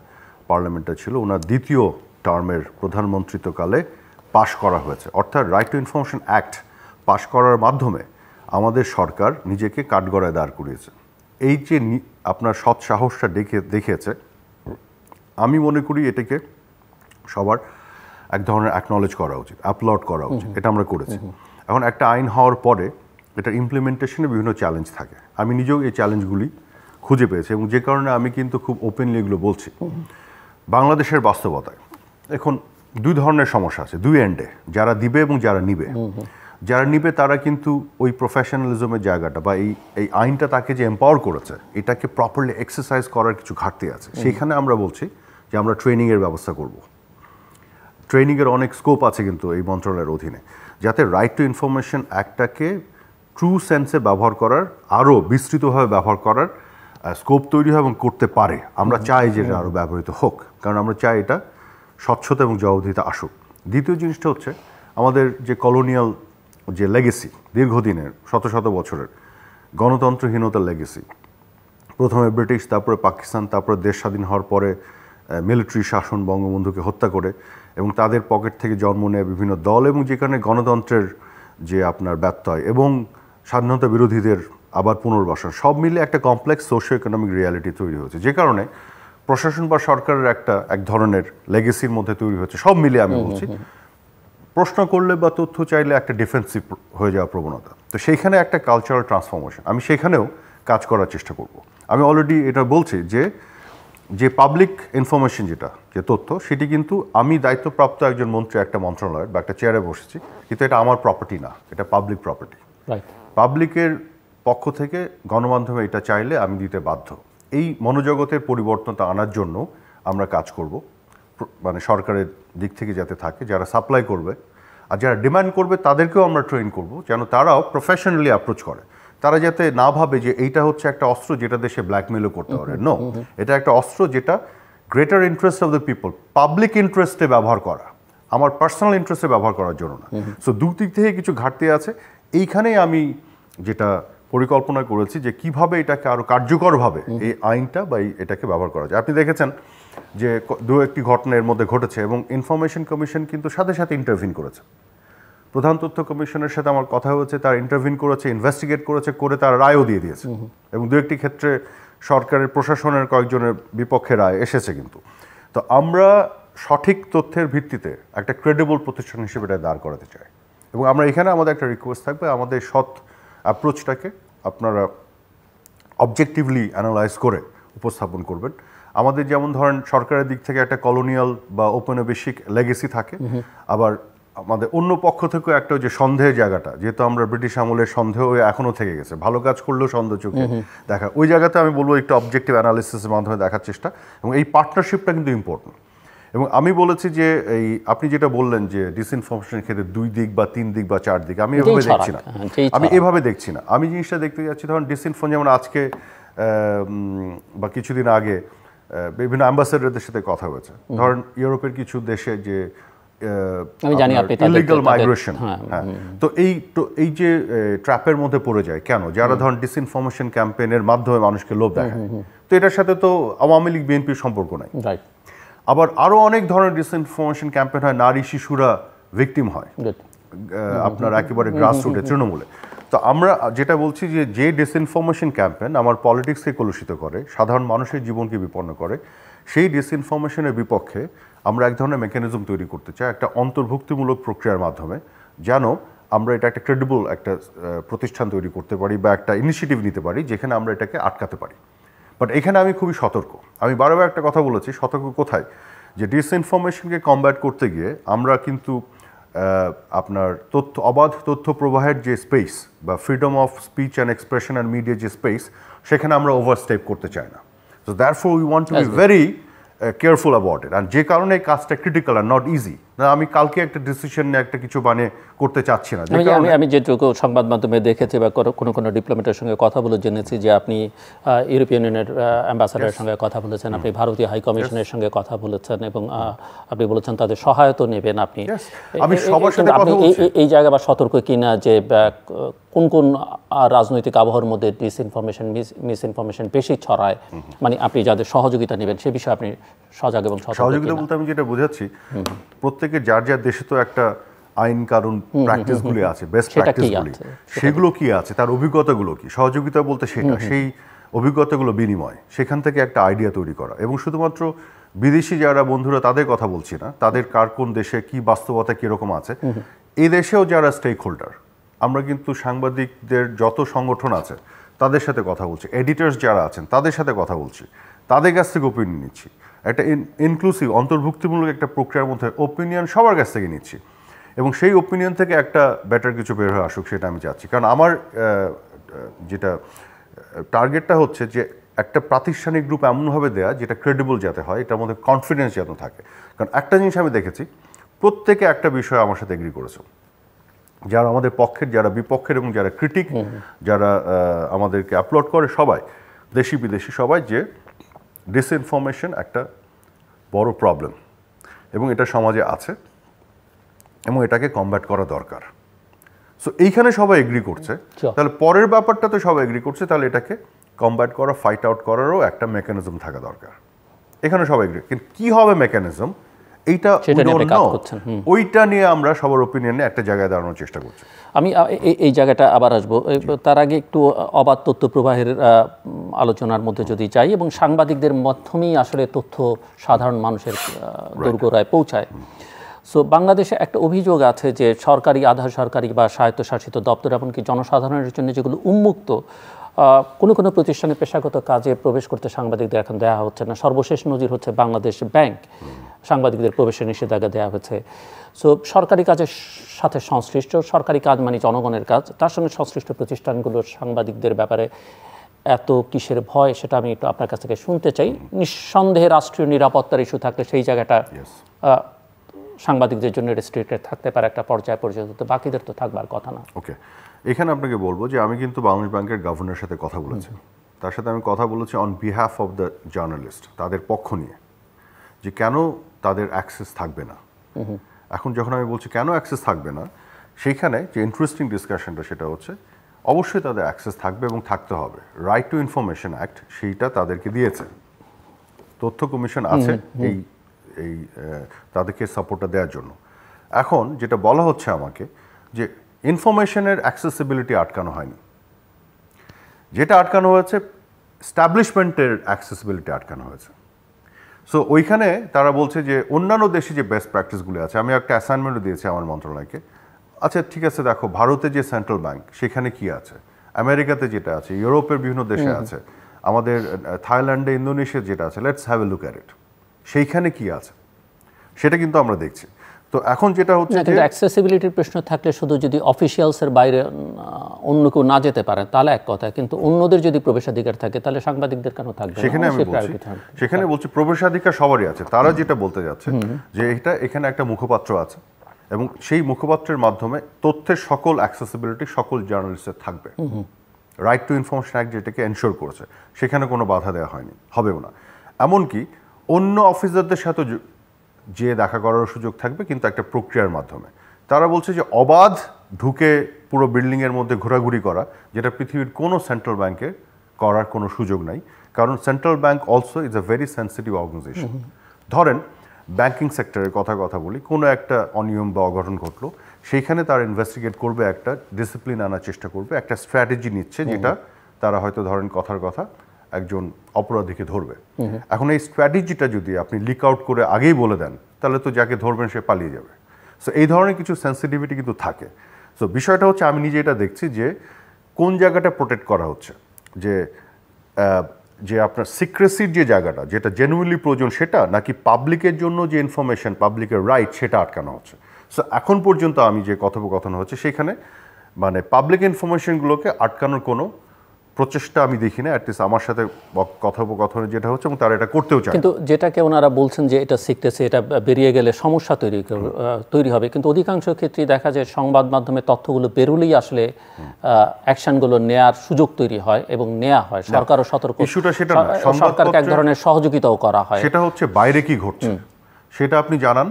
পার্লামেন্টটা ছিল, ওনার দ্বিতীয় টার্মের প্রধানমন্ত্রিত্বকালে পাশ করা হয়েছে। অর্থাৎ রাইট টু ইনফরমেশন অ্যাক্ট পাশ করার মাধ্যমে আমাদের সরকার নিজেকে কাঠগড়ায় দাঁড় করিয়েছে। এই যে আপনার সৎ সাহসটা দেখিয়েছে, আমি মনে করি এটাকে সবার এক ধরনের অ্যাকনলেজ করা উচিত, আপলোড করা উচিত। এটা আমরা করেছি। এখন একটা আইন হওয়ার পরে এটার ইমপ্লিমেন্টেশনে বিভিন্ন চ্যালেঞ্জ থাকে। আমি নিজেও এই চ্যালেঞ্জগুলি খুঁজে পেয়েছি, এবং যে কারণে আমি কিন্তু খুব ওপেনলি এগুলো বলছি। বাংলাদেশের বাস্তবতায় এখন দুই ধরনের সমস্যা আছে, দুই এন্ডে, যারা দিবে এবং যারা নিবে। যারা নিবে তারা কিন্তু ওই প্রফেশনালিজমের জায়গাটা বা এই আইনটা তাকে যে এম্পাওয়ার করেছে, এটাকে প্রপারলি এক্সারসাইজ করার কিছু ঘাটতি আছে। সেইখানে আমরা বলছি যে আমরা ট্রেনিংয়ের ব্যবস্থা করব। ট্রেনিংয়ের অনেক স্কোপ আছে কিন্তু এই মন্ত্রণালয়ের অধীনে, যাতে রাইট টু ইনফরমেশন অ্যাক্টটাকে ট্রু সেন্সে ব্যবহার করার, আরও বিস্তৃতভাবে ব্যবহার করার স্কোপ তৈরি হয় এবং করতে পারে। আমরা চাই যে এটা আরও ব্যবহৃত হোক, কারণ আমরা চাই এটা স্বচ্ছতা এবং জবাবদিহিতা আসুক। দ্বিতীয় জিনিসটা হচ্ছে আমাদের যে কলোনিয়াল যে লেগেসি, দীর্ঘদিনের শত শত বছরের গণতন্ত্রহীনতার লেগেসি, প্রথমে ব্রিটিশ, তারপরে পাকিস্তান, তারপরে দেশ স্বাধীন হওয়ার পরে মিলিটারি শাসন বঙ্গবন্ধুকে হত্যা করে, এবং তাদের পকেট থেকে জন্ম নেয় বিভিন্ন দল, এবং যেখানে গণতন্ত্রের যে আপনার ব্যত্যয় এবং স্বাধীনতা বিরোধীদের আবার পুনর্বাসন, সব মিলে একটা কমপ্লেক্স সোশিও ইকোনমিক রিয়ালিটি তৈরি হয়েছে, যে কারণে প্রশাসন বা সরকারের এক ধরনের লেগেসির মধ্যে তৈরি হচ্ছে। সব মিলে আমি বলছি, প্রশ্ন করলে বা তথ্য চাইলে একটা ডিফেন্সিভ হয়ে যাওয়া প্রবণতা। তো সেইখানে একটা কালচারাল ট্রান্সফরমেশন, আমি সেখানেও কাজ করার চেষ্টা করব। আমি অলরেডি এটা বলছি যে পাবলিক ইনফরমেশন যেটা যে তথ্য, সেটি কিন্তু আমি দায়িত্বপ্রাপ্ত একজন মন্ত্রী একটা মন্ত্রণালয়ের বা একটা চেয়ারে বসেছি, কিন্তু এটা আমার প্রপার্টি না, এটা পাবলিক প্রপার্টি। পাবলিকের পক্ষ থেকে গণমাধ্যমে এটা চাইলে আমি দিতে বাধ্য। এই মনোজগতের পরিবর্তনটা আনার জন্য আমরা কাজ করব, মানে সরকারের দিক থেকে যাতে থাকে, যারা সাপ্লাই করবে আর যারা ডিমান্ড করবে তাদেরকেও আমরা ট্রেন করব, যেন তারাও প্রফেশনালি অ্যাপ্রোচ করে। তারা যাতে না ভাবে যে এইটা হচ্ছে একটা অস্ত্র যেটা দেশে ব্ল্যাকমেলও করতে পারে। নো, এটা একটা অস্ত্র যেটা greater interest of the people, public ইন্টারেস্টে ব্যবহার করা, আমার পার্সোনাল ইন্টারেস্টে ব্যবহার করার জন্য না। সো দুদিক থেকে কিছু ঘাটতি আছে। এইখানেই আমি যেটা পরিকল্পনা করেছি যে কিভাবে এটাকে আরও কার্যকরভাবে এই আইনটা বা এটাকে ব্যবহার করা যায়। আপনি দেখেছেন যে দু একটি ঘটনা এর মধ্যে ঘটেছে এবং ইনফরমেশন কমিশন কিন্তু সাথে সাথে ইন্টারভিন করেছে। প্রধান তথ্য কমিশনের সাথে আমার কথা হয়েছে, তার ইন্টারভিন করেছে, ইনভেস্টিগেট করেছে, করে তার রায়ও দিয়ে দিয়েছে এবং দু একটি ক্ষেত্রে সরকারের প্রশাসনের কয়েকজনের বিপক্ষে রায় এসেছে। কিন্তু তো আমরা সঠিক তথ্যের ভিত্তিতে একটা ক্রেডিবল প্রতিষ্ঠান হিসেবে এটা দাঁড় করাতে চাই এবং আমরা এখানে আমাদের একটা রিকোয়েস্ট থাকবে, আমাদের সৎ অ্যাপ্রোচটাকে আপনারা অবজেক্টিভলি অ্যানালাইজ করে উপস্থাপন করবেন। আমাদের যেমন ধরেন সরকারের দিক থেকে একটা কলোনিয়াল বা ঔপনিবেশিক লেগেসি থাকে, আবার আমাদের অন্য পক্ষ থেকেও একটা যে সন্দেহের জায়গাটা, যেহেতু আমরা ব্রিটিশ আমলের সন্দেহ এখনও থেকে গেছে, ভালো কাজ করলেও সন্দেহ চোখে দেখা, ওই জায়গাতে আমি বলবো একটু অবজেক্টিভ অ্যানালিসিসের মাধ্যমে দেখার চেষ্টা, এবং এই পার্টনারশিপটা কিন্তু ইম্পর্টেন্ট। এবং আমি বলেছি যে এই আপনি যেটা বললেন যে ডিসইনফরমেশনের ক্ষেত্রে 2 দিক বা 3 দিক বা 4 দিক, আমি এভাবে দেখছি না, আমি জিনিসটা দেখতে যাচ্ছি। ধরুন ডিসইনফর্ম যেমন আজকে বা কিছুদিন আগে বিভিন্ন অ্যাম্বাসেডারদের সাথে কথা হয়েছে, ধরেন ইউরোপের কিছু দেশে যে ইলিগাল মাইগ্রেশন, হ্যাঁ, তো এই যে ট্র্যাপের মধ্যে পড়ে যায় কেন, যারা ধরেন ডিসইনফরমেশন ক্যাম্পেইনের মাধ্যমে মানুষকে লোভ দেখায়, তো এটার সাথে তো আওয়ামী লীগ বিএনপির সম্পর্ক নাই। আবার আরো অনেক ধরনের ডিসইনফরমেশন ক্যাম্পেইন হয়, নারী শিশুরা ভিকটিম হয় আপনার একেবারে গ্রাসরুটে, তৃণমূলে। তো আমরা যেটা বলছি যে ডিসইনফরমেশন ক্যাম্পেইন আমার পলিটিক্সকে কলুষিত করে, সাধারণ মানুষের জীবনকে বিপন্ন করে, সেই ডিসইনফরমেশনের বিপক্ষে আমরা এক ধরনের মেকানিজম তৈরি করতে চাই, একটা অন্তর্ভুক্তিমূলক প্রক্রিয়ার মাধ্যমে, যেন আমরা এটা একটা ক্রেডিবল একটা প্রতিষ্ঠান তৈরি করতে পারি বা একটা ইনিশিয়েটিভ নিতে পারি যেখানে আমরা এটাকে আটকাতে পারি। বাট এখানে আমি খুবই সতর্ক। আমি বারবার একটা কথা বলেছি, সতর্ক কোথায়, যে ডিসইনফরমেশনকে কমব্যাট করতে গিয়ে আমরা কিন্তু আপনার অবাধ তথ্য প্রবাহের যে স্পেস বা freedom of speech and expression and media যে স্পেস, সেখানে আমরা ওভারস্টেপ করতে চাই না। So that for we want to be very careful about it, আর যে কারণে এই কাজটা ক্রিটিক্যাল আর নট ইজি। না আমি কালকে একটা ডিসিশন নিয়ে একটা কিছু বানিয়ে করতে চাচ্ছি না। আমি যেটুকু সংবাদ মাধ্যমে দেখেছি বা কোনো ডিপ্লোমেটের সঙ্গে কথা বলে জেনেছি যে আপনি ইউরোপিয়ান ইউনিয়নের অ্যাম্বাসাডারের সঙ্গে কথা বলেছেন, আপনি ভারতীয় হাই কমিশনের সঙ্গে কথা বলেছেন এবং আপনি বলেছেন তাদের সহায়তা নেবেন। আপনি এই জায়গা বা সতর্ক কিনা যে কোন কোন রাজনৈতিক আবহাওয়ার মধ্যে ডিসইনফরমেশন মিসইনফরমেশন বেশি ছড়ায়, মানে আপনি যাদের সহযোগিতা নেবেন সে বিষয়ে আপনি সজাগ এবং সহযোগিতা বলতে আমি যেটা বোঝাচ্ছি, প্রত্যেকের যার যার দেশে তো একটা আইন কানুন প্র্যাকটিসগুলি আছে, বেস্ট প্র্যাকটিসগুলি, সেগুলো কি আছে, তার অভিজ্ঞতাগুলো কি, সহযোগিতা বলতে সেটা সেই অভিজ্ঞতাগুলো বিনিময়, সেখান থেকে একটা আইডিয়া তৈরি করা। এবং শুধুমাত্র বিদেশি যারা বন্ধুরা তাদের কথা বলছি না, তাদের কার কোন দেশে কি বাস্তবতা কীরকম আছে, এই দেশেও যারা স্টেক হোল্ডার, আমরা কিন্তু সাংবাদিকদের যত সংগঠন আছে তাদের সাথে কথা বলছি, এডিটার্স যারা আছেন তাদের সাথে কথা বলছি, তাদের কাছ থেকে ওপিনিয়ন নিচ্ছি, একটা ইনক্লুসিভ অন্তর্ভুক্তিমূলক একটা প্রক্রিয়ার মধ্যে ওপিনিয়ন সবার কাছ থেকে নিচ্ছি, এবং সেই ওপিনিয়ন থেকে একটা বেটার কিছু বের হয়ে আসুক সেটা আমি চাচ্ছি। কারণ আমার যেটা টার্গেটটা হচ্ছে যে একটা প্রাতিষ্ঠানিক গ্রুপ এমনভাবে দেয়া যেটা ক্রেডিবল যাতে হয়, এটার মধ্যে কনফিডেন্স যেন থাকে। কারণ একটা জিনিস আমি দেখেছি, প্রত্যেকে একটা বিষয় আমার সাথে এগ্রি করেছে, যারা আমাদের পক্ষের, যারা বিপক্ষের এবং যারা ক্রিটিক, যারা আমাদেরকে আপলোড করে, সবাই দেশি বিদেশি সবাই, যে ডিসইনফরমেশন একটা বড় প্রবলেম এবং এটা সমাজে আছে এবং এটাকে কমব্যাট করা দরকার। সো এইখানে সবাই এগ্রি করছে, তাহলে পরের ব্যাপারটা তো সবাই এগ্রি করছে, তাহলে এটাকে কমব্যাট করা, ফাইট আউট করারও একটা মেকানিজম থাকা দরকার। এখানে সবাই এগ্রি, কিন্তু কী হবে মেকানিজম এইটা ওইটা নিয়ে আমরা সবার ওপিনিয়নে একটা জায়গায় দাঁড়ানোর চেষ্টা করছি। আমি এই জায়গাটা আবার আসবো, তার আগে একটু অবাধ তথ্য প্রবাহের আলোচনার মধ্যে যদি যাই, এবং সাংবাদিকদের মাধ্যমেই আসলে তথ্য সাধারণ মানুষের দোরগোড়ায় পৌঁছায়। সো বাংলাদেশে একটা অভিযোগ আছে যে সরকারি, আধা সরকারি বা স্বায়ত্তশাসিত দপ্তর, এমনকি জনসাধারণের জন্য যেগুলো উন্মুক্ত কোনো কোনো প্রতিষ্ঠানে পেশাগত কাজে প্রবেশ করতে সাংবাদিকদের এখন দেওয়া হচ্ছে না। সর্বশেষ নজির হচ্ছে বাংলাদেশ ব্যাংক, সাংবাদিকদের প্রবেশের নিষেধাজ্ঞা দেওয়া হয়েছে। সো সরকারি কাজের সাথে সংশ্লিষ্ট, সরকারি কাজ মানে জনগণের কাজ, তার সঙ্গে সংশ্লিষ্ট প্রতিষ্ঠানগুলোর সাংবাদিকদের ব্যাপারে এত কিসের ভয়, সেটা আমি একটু আপনার কাছ থেকে শুনতে চাই। নিঃসন্দেহে রাষ্ট্রীয় নিরাপত্তার ইস্যু থাকলে সেই জায়গাটা সাংবাদিকদের জন্য রেস্ট্রিক্টেড থাকতে পারে একটা পর্যায় পর্যন্ত, তো বাকিদের তো থাকবার কথা না। ওকে, এখানে আপনাকে বলবো যে আমি কিন্তু বাংলাদেশ ব্যাংকের গভর্নরের সাথে কথা বলেছি। তার সাথে আমি কথা বলেছি on behalf of the journalist, তাদের পক্ষ নিয়ে, যে কেন তাদের অ্যাক্সেস থাকবে না। এখন যখন আমি বলছি কেন অ্যাক্সেস থাকবে না, সেইখানে যে ইন্টারেস্টিং ডিসকাশনটা সেটা হচ্ছে অবশ্যই তাদের অ্যাক্সেস থাকবে এবং থাকতে হবে। রাইট টু ইনফরমেশন অ্যাক্ট সেইটা তাদেরকে দিয়েছে, তথ্য কমিশন আছে এই এই তাদেরকে সাপোর্টটা দেওয়ার জন্য। এখন যেটা বলা হচ্ছে আমাকে যে ইনফরমেশনের অ্যাক্সেসিবিলিটি আটকানো হয়নি, যেটা আটকানো হয়েছে স্ট্যাবলিশমেন্টের অ্যাক্সেসিবিলিটি আটকানো হয়েছে। সো ওইখানে তারা বলছে যে অন্যান্য দেশে যে বেস্ট প্র্যাকটিসগুলি আছে, আমি একটা অ্যাসাইনমেন্টও দিয়েছি আমার মন্ত্রণালয়কে। আচ্ছা ঠিক আছে, দেখো ভারতে যে সেন্ট্রাল ব্যাংক সেখানে কি আছে, আমেরিকাতে যেটা আছে, ইউরোপের বিভিন্ন দেশে আছে, আমাদের থাইল্যান্ডে, ইন্দোনেশিয়া যেটা আছে, let's have a look at it, সেইখানে কি আছে সেটা কিন্তু আমরা দেখছি। তো এখন যেটা হচ্ছে যে অ্যাক্সেসিবিলিটির প্রশ্ন থাকলে শুধু যদি অফিসিয়ালসের বাইরে অন্য কেউ না যেতে পারে তাহলে এক কথা, কিন্তু অন্যদের যদি প্রবেশাধিকার থাকে তাহলে সাংবাদিকদের কেন থাকবে? সেখানে বলছি প্রবেশাধিকার সবারই আছে। তারা যেটা বলতে যাচ্ছে যে এখানে একটা মুখপাত্র আছে এবং সেই মুখপাত্রের মাধ্যমে তথ্যের সকল অ্যাক্সেসিবিলিটি সকল জার্নালিস্টের থাকবে। রাইট টু ইনফরমেশন অ্যাক্ট যেটাকে এনশোর করেছে, সেখানে কোনো বাধা দেওয়া হয়নি, হবেও না। এমনকি অন্য অফিসারদের সাথে যে দেখা করার সুযোগ থাকবে, কিন্তু একটা প্রক্রিয়ার মাধ্যমে। তারা বলছে যে অবাধ ঢুকে পুরো বিল্ডিংয়ের মধ্যে ঘোরাঘুরি করা, যেটা পৃথিবীর কোনো সেন্ট্রাল ব্যাংকে করার কোনো সুযোগ নাই, কারণ central bank also is a very sensitive organization. ধরেন ব্যাংকিং সেক্টরের কথা বলি, কোনো একটা অনিয়ম বা অঘটন ঘটলো, সেইখানে তারা ইনভেস্টিগেট করবে, একটা ডিসিপ্লিন আনার চেষ্টা করবে, একটা স্ট্র্যাটেজি নিচ্ছে, যেটা তারা হয়তো ধরেন কথার কথা একজন অপরাধীকে ধরবে। এখন এই স্ট্র্যাটেজিটা যদি আপনি লিক আউট করে আগেই বলে দেন, তাহলে তো যাকে ধরবেন সে পালিয়ে যাবে। সো এই ধরনের কিছু সেন্সিটিভিটি কিন্তু থাকে। সো বিষয়টা হচ্ছে আমি নিজে এটা দেখছি যে কোন জায়গাটা প্রোটেক্ট করা হচ্ছে, যে আপনার সিক্রেসির যে জায়গাটা, যেটা জেনুইনলি প্রয়োজন সেটা, নাকি পাবলিকের জন্য যে ইনফরমেশন, পাবলিকের রাইট, সেটা আটকানো হচ্ছে। সো এখন পর্যন্ত আমি যে কথোপকথন হচ্ছে সেখানে মানে পাবলিক ইনফরমেশনগুলোকে আটকানোর কোনো প্রচেষ্টা আমি দেখি না, অ্যাটলিস্ট আমার সাথে কথোপকথনে যেটা হচ্ছে, এবং তারা এটা করতেও চায়। কিন্তু যেটাকে ওনারা বলছেন যে এটা শিখতেছে, এটা বেরিয়ে গেলে সমস্যা তৈরি হবে, কিন্তু অধিকাংশ ক্ষেত্রেই দেখা যায় সংবাদ মাধ্যমে তথ্যগুলো বেরোলেই আসলে অ্যাকশনগুলো নেয়ার সুযোগ তৈরি হয় এবং নেওয়া হয়। সরকারও সতর্ক, ইস্যুটা সেটা না, সরকারকে এক ধরনের সহযোগিতাও করা হয়। সেটা হচ্ছে বাইরে কি ঘটছে সেটা আপনি জানান।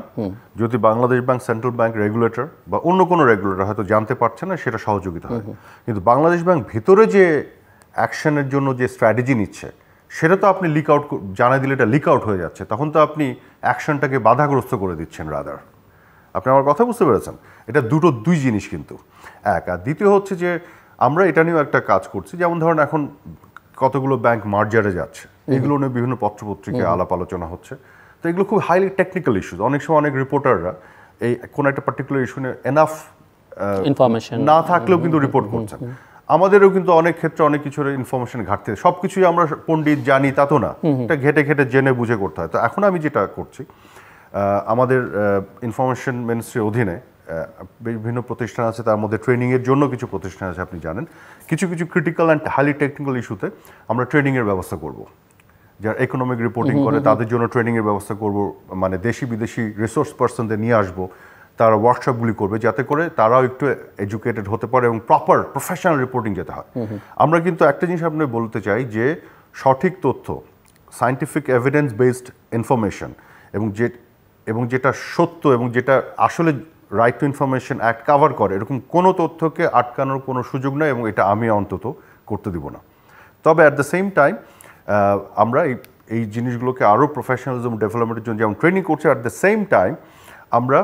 যদি Bangladesh bank, central bank, regulator বা অন্য কোনো রেগুলেটর হয়তো জানতে পারছে না, সেটা সহযোগিতা হয়। কিন্তু বাংলাদেশ ব্যাংক ভিতরে যে অ্যাকশনের জন্য যে স্ট্র্যাটেজি নিচ্ছে, সেটা তো আপনি লিক আউট জানা দিলে এটা লিক আউট হয়ে যাচ্ছে, তখন তো আপনি অ্যাকশনটাকে বাধাগ্রস্ত করে দিচ্ছেন রাদার। আপনি আমার কথা বুঝতে পেরেছেন? এটা দুই জিনিস কিন্তু এক। আর দ্বিতীয় হচ্ছে যে আমরা এটা নিয়েও একটা কাজ করছি, যেমন ধরেন এখন কতগুলো ব্যাংক মার্জারে যাচ্ছে, এগুলো নিয়ে বিভিন্ন পত্রপত্রিকায় আলাপ আলোচনা হচ্ছে। তো এগুলো খুব হাইলি টেকনিক্যাল ইস্যুস। অনেক সময় অনেক রিপোর্টাররা এই কোনো একটা পার্টিকুলার ইস্যু নিয়ে এনাফ ইনফরমেশন না থাকলেও কিন্তু রিপোর্ট করছেন। আমাদেরও কিন্তু অনেক ক্ষেত্রে অনেক কিছুর ইনফরমেশন ঘাটতি, সব কিছুই আমরা পণ্ডিত জানি তা তো না, এটা ঘেটে ঘেটে জেনে বুঝে করতে হয়। তো এখন আমি যেটা করছি, আমাদের ইনফরমেশন মিনিস্ট্রির অধীনে বিভিন্ন প্রতিষ্ঠান আছে, তার মধ্যে ট্রেনিংয়ের জন্য কিছু প্রতিষ্ঠান আছে। আপনি জানেন কিছু ক্রিটিক্যাল অ্যান্ড হাইলি টেকনিক্যাল ইস্যুতে আমরা ট্রেনিংয়ের ব্যবস্থা করব। যারা ইকোনমিক রিপোর্টিং করে তাদের জন্য ট্রেনিংয়ের ব্যবস্থা করব, মানে দেশি বিদেশি রিসোর্স পার্সনদের নিয়ে আসবো, তারা ওয়ার্কশপগুলি করবে, যাতে করে তারাও একটু এডুকেটেড হতে পারে এবং প্রপার প্রফেশনাল রিপোর্টিং যেতে হয়। আমরা কিন্তু একটা জিনিস আপনি বলতে চাই যে সঠিক তথ্য, সায়েন্টিফিক এভিডেন্স বেসড ইনফরমেশন, এবং যেটা সত্য এবং যেটা আসলে right two information act cover করে, এরকম কোনো তথ্যকে আটকানোর কোনো সুযোগ নেই, এবং এটা আমি অন্তত করতে দিব না। তবে অ্যাট দ্য সেম টাইম আমরা এই জিনিসগুলোকে আরও প্রফেশনালিজম ডেভেলপমেন্টের জন্য যেমন ট্রেনিং করছি, অ্যাট দ্য সেম টাইম আমরা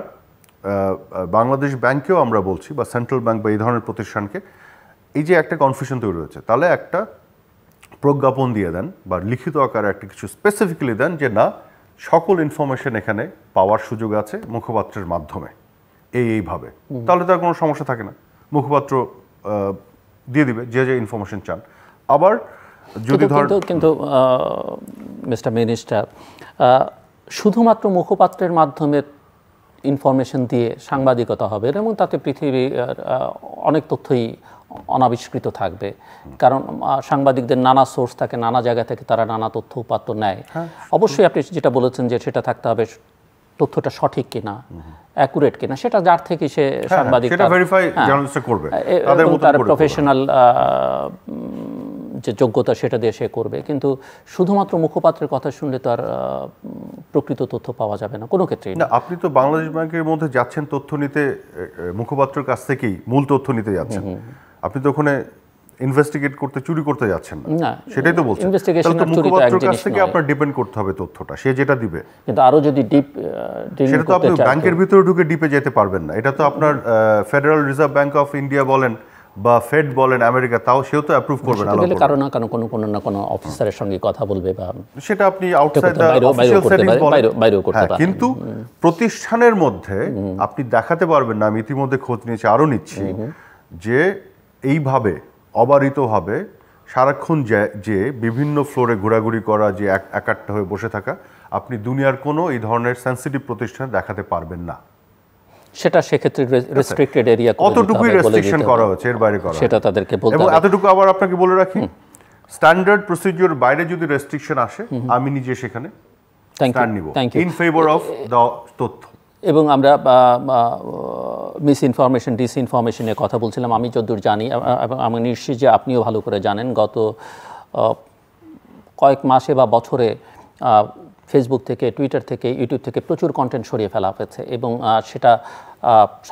বাংলাদেশ ব্যাংকেও আমরা বলছি, বা সেন্ট্রাল ব্যাংক বা এই ধরনের প্রতিষ্ঠানকে, এই যে একটা কনফিউশন তৈরি হয়েছে, তাহলে একটা প্রজ্ঞাপন দিয়ে দেন বা লিখিত আকারে একটা কিছু স্পেসিফিক্যালি দেন যে না, সকল ইনফরমেশন এখানে পাওয়ার সুযোগ আছে মুখপাত্রের মাধ্যমে এইভাবে, তাহলে তার কোনো সমস্যা থাকে না, মুখপাত্র দিয়ে দিবে যে যে ইনফরমেশন চান। আবার যদি কিন্তু মিস্টার মিনিস্টার, শুধুমাত্র মুখপাত্রের মাধ্যমে ইনফরমেশন দিয়ে সাংবাদিকতা হবে এবং তাতে পৃথিবীর অনেক তথ্যই অনাবিষ্কৃত থাকবে, কারণ সাংবাদিকদের নানা সোর্স থাকে, নানা জায়গা থেকে তারা নানা তথ্য উপাত্ত নেয়। অবশ্যই আপনি যেটা বলেছেন যে সেটা থাকতে হবে তথ্যটা সঠিক কিনা, অ্যাকুরেট কিনা, সেটা যার থেকে সে সাংবাদিক তার প্রফেশনাল যে যোগ্যতা সেটা দিয়ে সে করবে। কিন্তু শুধুমাত্র মুখপাত্রের কথা শুনলে তো আর প্রকৃত তথ্য পাওয়া যাবে না কোনো ক্ষেত্রেই না। আপনি তো বাংলাদেশ ব্যাংকের মধ্যে যাচ্ছেন তথ্য নিতে, মুখপাত্রের কাছ থেকেই মূল তথ্য নিতে যাচ্ছেন, আপনি তো ওখানে ইনভেস্টিগেট করতে, চুরি করতে যাচ্ছেন না, সেটাই তো বলছেন। মুখপাত্রের কাছ থেকে আপনার ডিপেন্ড করতে হবে তথ্যটা, সে যেটা দিবে। কিন্তু আরো যদি ডিপ, সেটা তো আপনি ব্যাংকের ভিতরে ঢুকে ডিপে যেতে পারবেন না। এটা তো আপনার federal reserve bank of India বলেন বা ফেড বলেন আমেরিকা, তাও সেও তো অ্যাপ্রুভ করবে না, কারণ না কোনো অফিসারের সঙ্গে কথা বলবে বা সেটা আপনি আউটসাইড দ্য অফিশিয়াল সেটিংস বাইরেও করতে পারেন। কিন্তু প্রতিষ্ঠানের মধ্যে আপনি দেখাতে পারবেন না, আমি ইতিমধ্যে খোঁজ নিয়েছি, আরো নিচ্ছি, যে এইভাবে অবারিতভাবে সারাক্ষণ যে বিভিন্ন ফ্লোরে ঘোরাঘুরি করা, যে একাট্টা হয়ে বসে থাকা, আপনি দুনিয়ার কোনো এই ধরনের সেন্সিটিভ প্রতিষ্ঠানে দেখাতে পারবেন না। সেটা সেক্ষেত্রে রেস্ট্রিক্টেড এরিয়া কতটুকুই রেস্ট্রিকশন করা হচ্ছে, এর বাইরে করা সেটা তাদেরকে বলতে হবে। এবং এতটুকু আবার আপনাকে বলে রাখি, স্ট্যান্ডার্ড প্রসিডিওর বাইরে যদি রেস্ট্রিকশন আসে, আমি নিজে সেখানে স্ট্যান্ড নিব ইন ফেভার অফ দ্য তথ্য। এবং আমরা মিস ইনফরমেশন, ডিসইনফরমেশনের কথা বলছিলাম। আমি যতদূর জানি এবং আমি নিশ্চিত যে আপনিও ভালো করে জানেন, গত কয়েক মাসে বা বছরে ফেসবুক থেকে, টুইটার থেকে, ইউটিউব থেকে প্রচুর কন্টেন্ট সরিয়ে ফেলা হয়েছে এবং সেটা